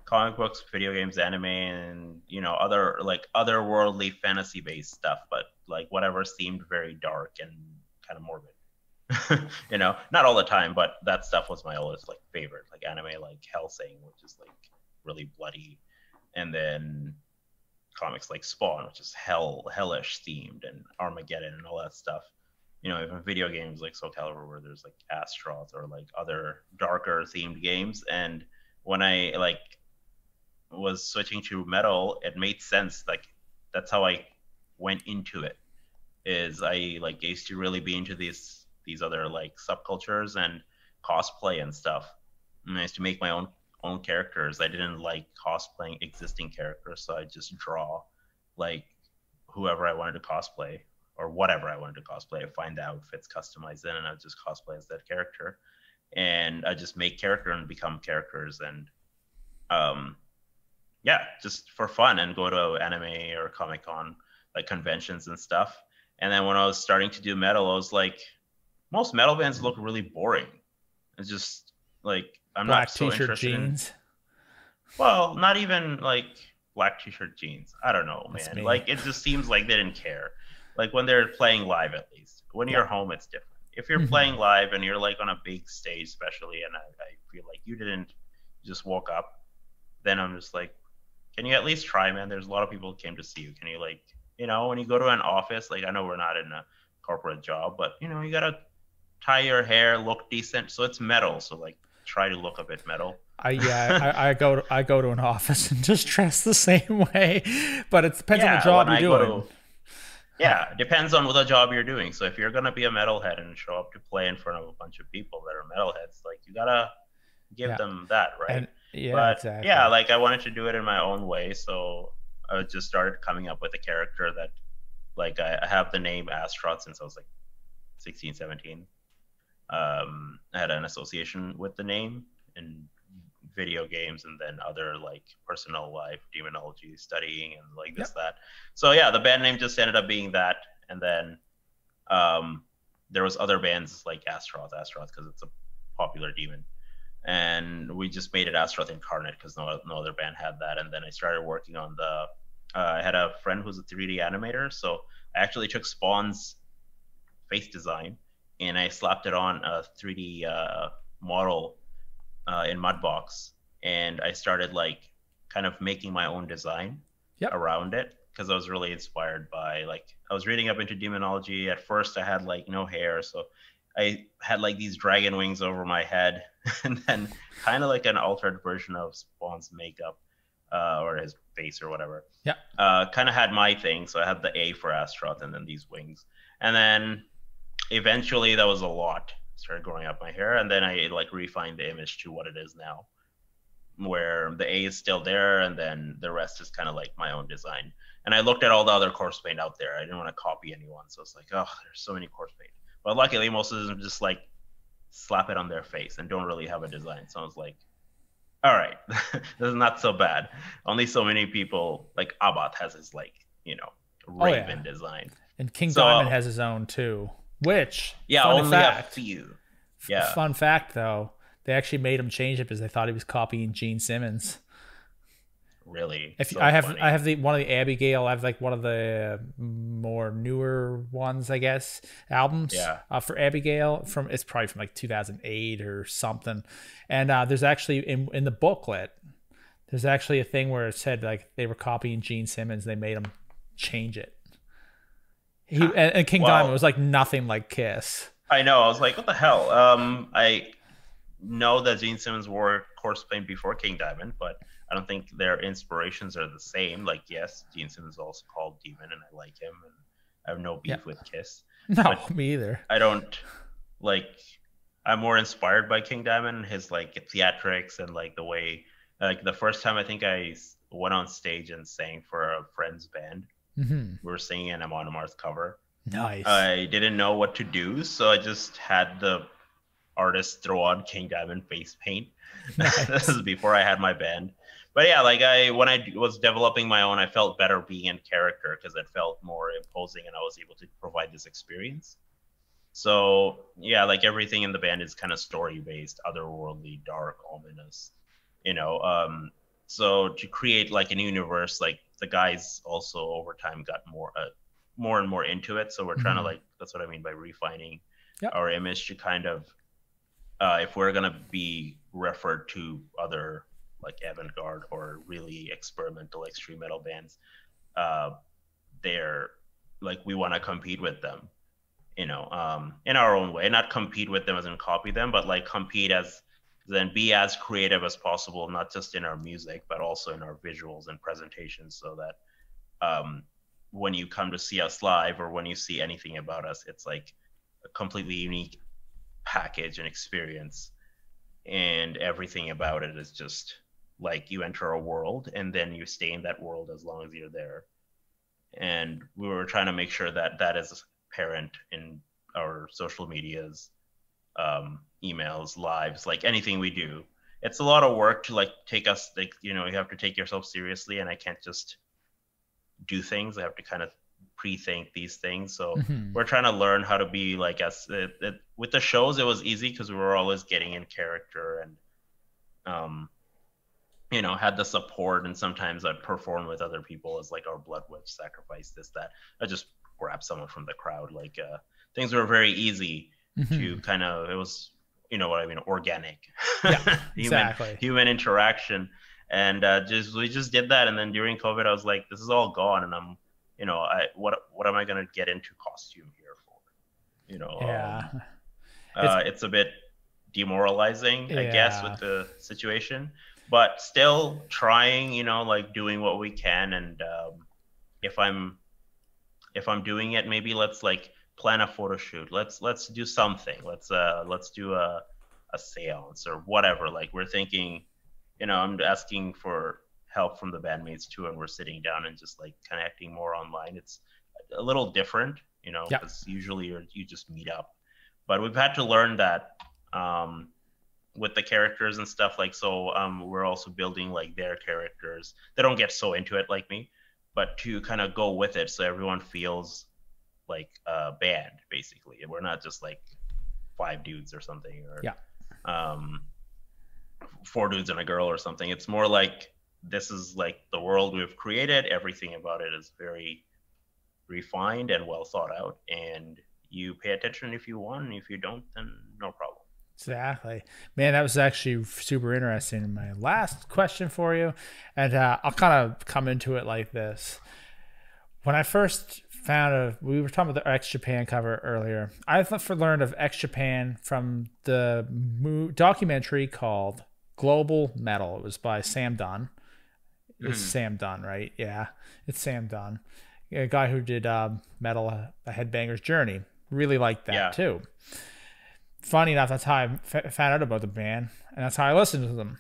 comic books, video games, anime, and other like otherworldly fantasy based stuff, but like whatever seemed very dark and kind of morbid. Not all the time, but that stuff was my oldest like favorite, like anime like Hellsing, which is like really bloody, and then comics like Spawn, which is hellish themed, and Armageddon and all that stuff. Even video games like Soul Calibur, where there's like Astaroth or like other darker themed games. And when I like was switching to metal, it made sense. Like that's how I went into it. Is I like used to really be into these other like subcultures and cosplay and stuff. And I used to make my own own characters. I didn't like cosplaying existing characters, so I just draw like whoever I wanted to cosplay or whatever I wanted to cosplay. I find the outfits, customize it, and I just cosplay as that character. And I just make character and become characters, and yeah, just for fun, and go to anime or Comic Con like conventions and stuff. And then when I was starting to do metal, I was like, most metal bands look really boring. It's just like I'm Black not so t-shirt, interested jeans. well, not even like black t-shirt jeans. I don't know, That's man. me. Like it just seems like they didn't care. Like when they're playing live, at least. When you're home, it's different. If you're playing live and you're like on a big stage, especially, and I feel like you didn't just walk up, then I'm just like, can you at least try, man? There's a lot of people who came to see you. Can you like, when you go to an office, like I know we're not in a corporate job, but you gotta tie your hair, look decent. So it's metal. So like try to look a bit metal. I go to an office and just dress the same way, but it depends on the job you're doing. Yeah, it depends on what the job you're doing. So if you're gonna be a metalhead and show up to play in front of a bunch of people that are metalheads, like you gotta give them that, right? And, exactly. Yeah, like I wanted to do it in my own way, so I just started coming up with a character that, like, I have the name Astaroth since I was like 16, 17. I had an association with the name in video games and then other like personal life, demonology, studying, and like this, that. So yeah, the band name just ended up being that. And then there was other bands like Astaroth, because it's a popular demon. And we just made it Astaroth Incarnate because no other band had that. And then I started working on I had a friend who's a 3D animator. So I actually took Spawn's face design and I slapped it on a 3D model in Mudbox, and I started like kind of making my own design around it because I was really inspired by, like, I was reading up into demonology. At first I had like no hair, so I had like these dragon wings over my head and then kind of like an altered version of Spawn's makeup or his face or whatever. Kind of had my thing, so I had the A for Astaroth and then these wings, and then eventually that was a lot. Started growing up my hair, and then I like refined the image to what it is now, where the A is still there and then the rest is kind of like my own design. And I looked at all the other corpse paint out there. I didn't want to copy anyone, so it's like, oh, there's so many corpse paint, but luckily most of them just like slap it on their face and don't really have a design. So I was like, all right, this is not so bad. Only so many people, like Abbath has his like raven design, and King Diamond has his own too. Which, only a few. Fun fact, though, they actually made him change it because they thought he was copying Gene Simmons. Really? I have one of the Abigail. I have like one of the more newer ones, I guess, albums. For Abigail it's probably from like 2008 or something. And there's actually in the booklet, there's actually a thing where it said like they were copying Gene Simmons. They made him change it. And King Diamond was like nothing like Kiss. I know. I was like, what the hell? I know that Gene Simmons wore corpse paint before King Diamond, but I don't think their inspirations are the same. Like, yes, Gene Simmons is also called Demon, and I like him, and I have no beef with Kiss. No, me either. I don't I'm more inspired by King Diamond, his like theatrics and like the way, like the first time I think I went on stage and sang for a friend's band. We were singing an Amon Amarth cover. Nice. I didn't know what to do, so I just had the artist throw on King Diamond face paint. Nice. This is before I had my band. But yeah, like when I was developing my own, I felt better being in character because it felt more imposing and I was able to provide this experience. So yeah, like everything in the band is kind of story-based, otherworldly, dark, ominous, so to create like an universe, like the guys also over time got more and more into it. So we're trying to like, that's what I mean by refining our image to kind of, if we're going to be referred to other like avant-garde or really experimental extreme metal bands, they're like, we want to compete with them, in our own way, not compete with them as in copy them, but like compete as then be as creative as possible, not just in our music, but also in our visuals and presentations, so that when you come to see us live or when you see anything about us, it's like a completely unique package and experience and everything about it is just like you enter a world and then you stay in that world as long as you're there. And we were trying to make sure that that is apparent in our social medias, emails, lives, like anything we do. It's a lot of work to like take us, like, you know, you have to take yourself seriously, and I can't just do things. I have to kind of pre-think these things. So we're trying to learn how to be like us. With the shows, it was easy because we were always getting in character, and you know, had the support. And sometimes I'd perform with other people as like our blood witch sacrifice, this, that. I just grab someone from the crowd. Like things were very easy to kind of, it was, you know what I mean, organic. Yeah, exactly. human interaction. And we just did that. And then during COVID, I was like, this is all gone, and I'm, you know, what am I gonna get into costume here for? You know, Yeah. It's a bit demoralizing, I guess, with the situation, but still trying, you know, like doing what we can. And if I'm doing it, maybe let's like plan a photo shoot. Let's do something. Let's do a seance or whatever. Like we're thinking, you know, I'm asking for help from the bandmates too, and we're sitting down and just like connecting more online. It's a little different, you know, because usually you just meet up. But we've had to learn that with the characters and stuff. Like, so we're also building like their characters. They don't get so into it like me, but to kind of go with it so everyone feels like a band, basically. We're not just like 5 dudes or something, or 4 dudes and a girl or something. It's more like, this is like the world we've created. Everything about it is very refined and well thought out, and you pay attention if you want, and if you don't, then no problem. Exactly. Man, that was actually super interesting. My last question for you, and I'll kind of come into it like this. When I first found we were talking about the X Japan cover earlier. I learned of X Japan from the documentary called Global Metal. It was by Sam Dunn. It's Sam Dunn, right? Yeah, it's Sam Dunn, a guy who did Metal, A Headbanger's Journey. Really liked that too. Funny enough, that's how I found out about the band, and that's how I listened to them.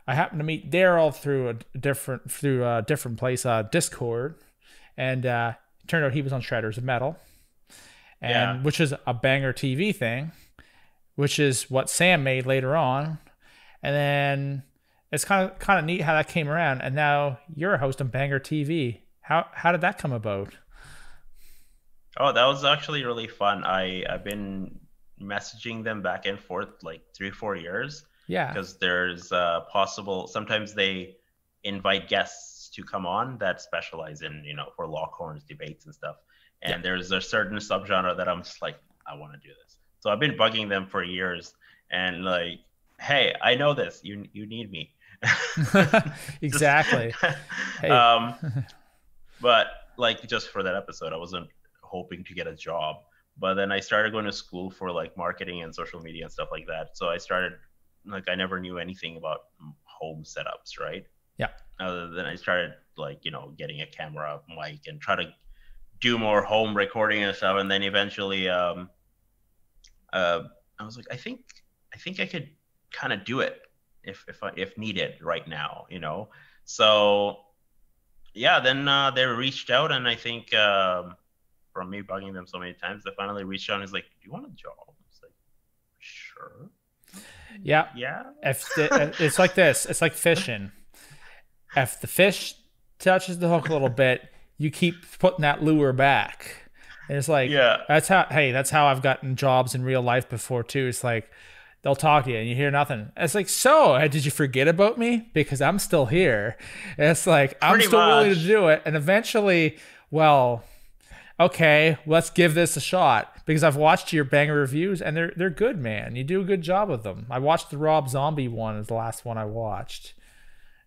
I happened to meet Daryl through a different place, Discord, and it turned out he was on Shredders of Metal, and which is a banger TV thing, which is what Sam made later on, and then it's kind of neat how that came around, and now you're a host on Banger TV. How did that come about? Oh, that was actually really fun. I've been messaging them back and forth like 3-4 years. Yeah. Because there's possible, sometimes they invite guests to come on that specialize in, you know, for Lockhorns debates and stuff. And there's a certain subgenre that I'm just like, I want to do this. So I've been bugging them for years, and like, hey, I know this. You need me. Exactly. But like, just for that episode, I wasn't hoping to get a job, but then I started going to school for like marketing and social media and stuff like that. So I started, like, I never knew anything about home setups, right? Yeah. Then I started like, you know, getting a camera, mic, and try to do more home recording and stuff. And then eventually I was like, I think I could kind of do it if needed right now, you know? So yeah, then they reached out, and I think from me bugging them so many times, they finally reached out and was like, do you want a job? I was like, sure. Yeah. It's like this. It's like fishing. If the fish touches the hook a little bit, you keep putting that lure back. And it's like, that's how I've gotten jobs in real life before too. It's like, they'll talk to you and you hear nothing. It's like, so did you forget about me? Because I'm still here. And it's like, I'm still willing to do it. And eventually, well, okay, let's give this a shot, because I've watched your banger reviews and they're good, man. You do a good job with them. I watched the Rob Zombie one as the last one I watched.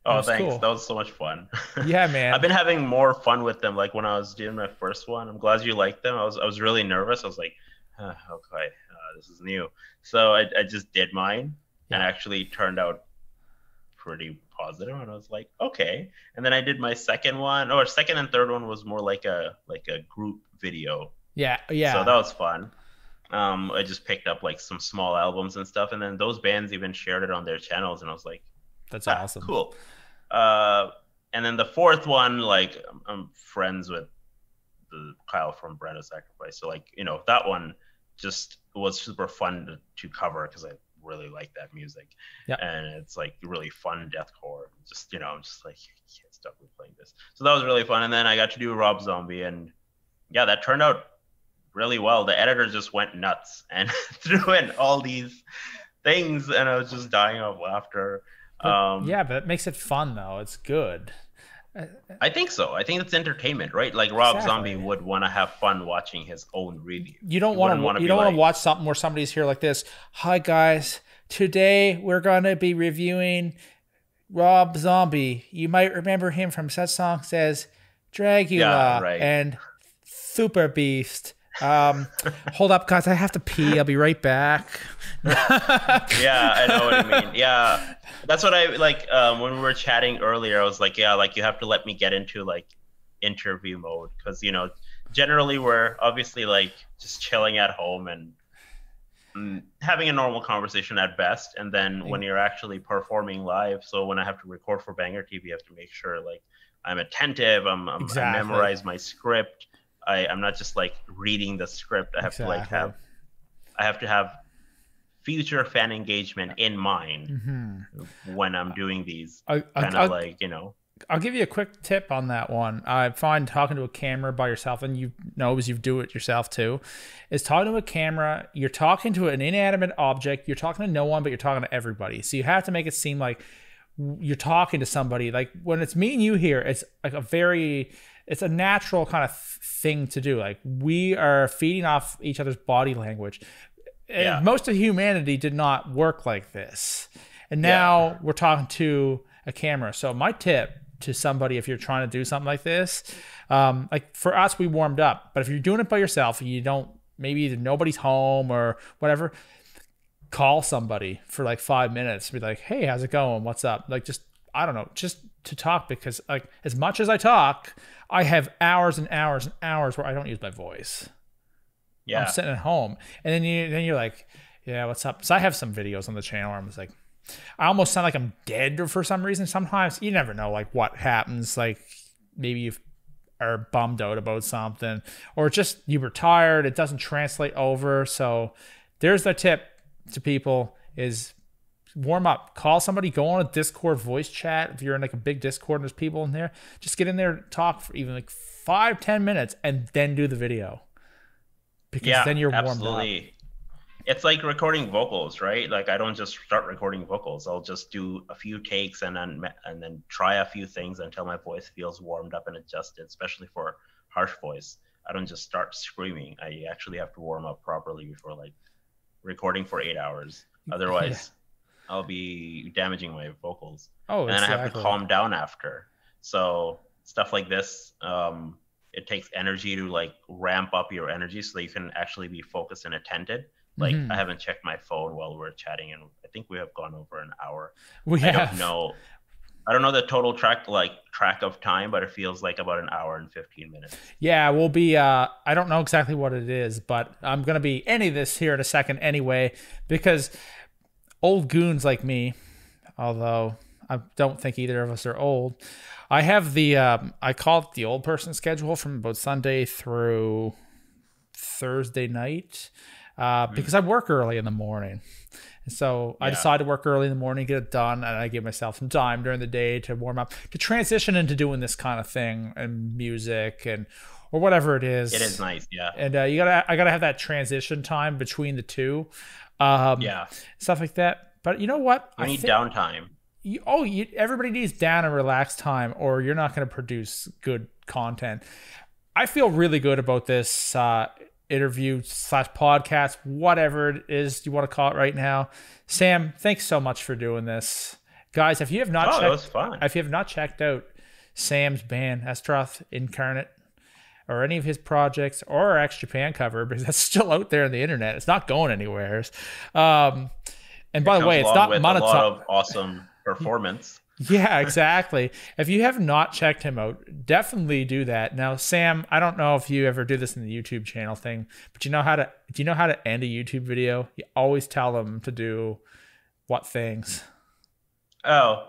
Oh, thanks. Cool. That was so much fun. Yeah, man. I've been having more fun with them. Like when I was doing my first one, I'm glad you liked them. I was really nervous. I was like, okay, this is new. So I just did mine, and actually turned out pretty positive. And I was like, okay. And then I did my second one, or second and third one was more like a group video. Yeah. So that was fun. I just picked up like some small albums and stuff, and then those bands even shared it on their channels, and I was like, That's awesome. Cool. And then the fourth one, like I'm friends with the Kyle from Brand of Sacrifice, so like that one just was super fun to cover because I really like that music. Yep. And it's like really fun deathcore. Just I'm just like, I can't stop playing this. So that was really fun. And then I got to do Rob Zombie, and yeah, that turned out really well. The editor just went nuts and threw in all these things, and I was just dying of laughter. Yeah, but it makes it fun though. It's good. I think so. I think it's entertainment, right? Like Rob Zombie would want to have fun watching his own review. You don't want to watch something where somebody's here like this. Hi guys, today we're gonna be reviewing Rob Zombie. You might remember him from such songs as Dragula and Super Beast. Hold up, guys. I have to pee. I'll be right back. Yeah, I know what you mean. Yeah, that's what I like. When we were chatting earlier, I was like, yeah, like you have to let me get into like interview mode because generally we're obviously like just chilling at home and having a normal conversation at best, and then when you're actually performing live, so when I have to record for Banger TV, I have to make sure like I'm attentive. I memorize my script. I'm not just like reading the script. I have to like have future fan engagement in mind when I'm doing these I'll give you a quick tip on that one. I find talking to a camera by yourself, and you do it yourself too, is talking to a camera. You're talking to an inanimate object. You're talking to no one, but you're talking to everybody. So you have to make it seem like you're talking to somebody. Like when it's me and you here, it's like it's a natural kind of thing to do. Like we are feeding off each other's body language. And most of humanity did not work like this. And now we're talking to a camera. So my tip to somebody, if you're trying to do something like this, like for us, we warmed up, but if you're doing it by yourself and you don't, maybe either nobody's home or whatever, call somebody for like 5 minutes, be like, hey, how's it going? What's up? Like, just, I don't know, just to talk, because like as much as I talk, I have hours and hours and hours where I don't use my voice. Yeah, I'm sitting at home, and then you're like, yeah, what's up? So I have some videos on the channel where I'm just like, I almost sound like I'm dead for some reason. Sometimes you never know like what happens. Like maybe you are bummed out about something, or just you were tired. It doesn't translate over. So there's the tip to people is warm up, call somebody, go on a Discord voice chat. If you're in like a big Discord and there's people in there, just get in there, talk for even like 5-10 minutes, and then do the video, because then you're warmed up. It's like recording vocals, right? Like I don't just start recording vocals. I'll just do a few takes and then try a few things until my voice feels warmed up and adjusted, especially for harsh voice. I don't just start screaming. I actually have to warm up properly before like recording for 8 hours. Otherwise I'll be damaging my vocals. And then I have to calm down after. So stuff like this, it takes energy to like ramp up your energy so that you can actually be focused and attentive. Like I haven't checked my phone while we're chatting, and I think we have gone over an hour. I don't know the total track of time, but it feels like about an hour and 15 minutes. Yeah, we'll be I don't know exactly what it is, but I'm gonna be any of this here in a second anyway, because old goons like me, although I don't think either of us are old, I have the I call it the old person schedule from about Sunday through Thursday night. Because I work early in the morning. And so I decide to work early in the morning, get it done, and I give myself some time during the day to warm up, to transition into doing this kind of thing and music or whatever it is. It is nice, yeah. And I gotta have that transition time between the two. Stuff like that. But you know what? You need downtime. Everybody needs down and relaxed time, or you're not going to produce good content. I feel really good about this interview / podcast, whatever it is you want to call it right now. Sam, thanks so much for doing this. Guys, if you have not checked out Sam's band, Astaroth Incarnate, or any of his projects, or our X Japan cover, because that's still out there on the internet. It's not going anywhere. And by the way, it's not monetized. A lot of awesome performance. Yeah, exactly. If you have not checked him out, definitely do that. Now, Sam, I don't know if you ever do this in the YouTube channel thing, but do you know how to end a YouTube video? You always tell them to do what things? Oh,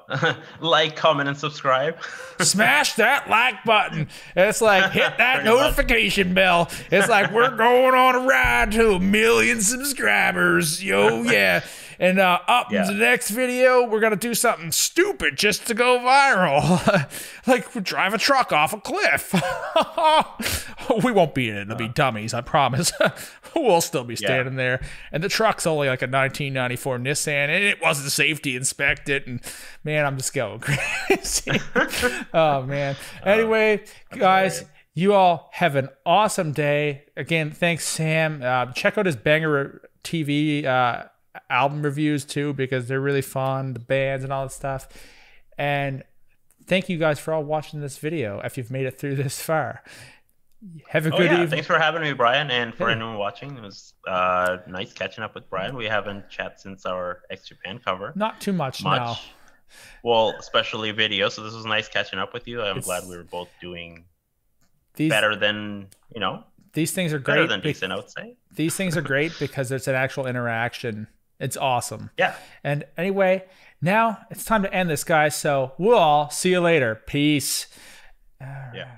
like, comment, and subscribe. Smash that like button. It's like hit that notification bell. It's like we're going on a ride to 1 million subscribers. Yo, yeah. And up in the next video, we're going to do something stupid just to go viral. Like we drive a truck off a cliff. We won't be in it. It'll be dummies, I promise. We'll still be standing there. And the truck's only like a 1994 Nissan, and it wasn't safety inspected. And man, I'm just going crazy. Oh, man. Anyway, guys, you all have an awesome day. Again, thanks, Sam. Check out his Banger TV album reviews too, because they're really fun, the bands and all that stuff. And thank you guys for all watching this video if you've made it through this far. Have a good evening. Thanks for having me, Brian, and for anyone watching. It was nice catching up with Brian. We haven't chatted since our ex-Japan cover. Not too much now. Well, especially video, so this was nice catching up with you. I'm glad we were both doing better than, these things are great. Better than decent, I would say. These things are great because it's an actual interaction. It's awesome. Yeah. And anyway, now it's time to end this, guys. So we'll all see you later. Peace. Yeah.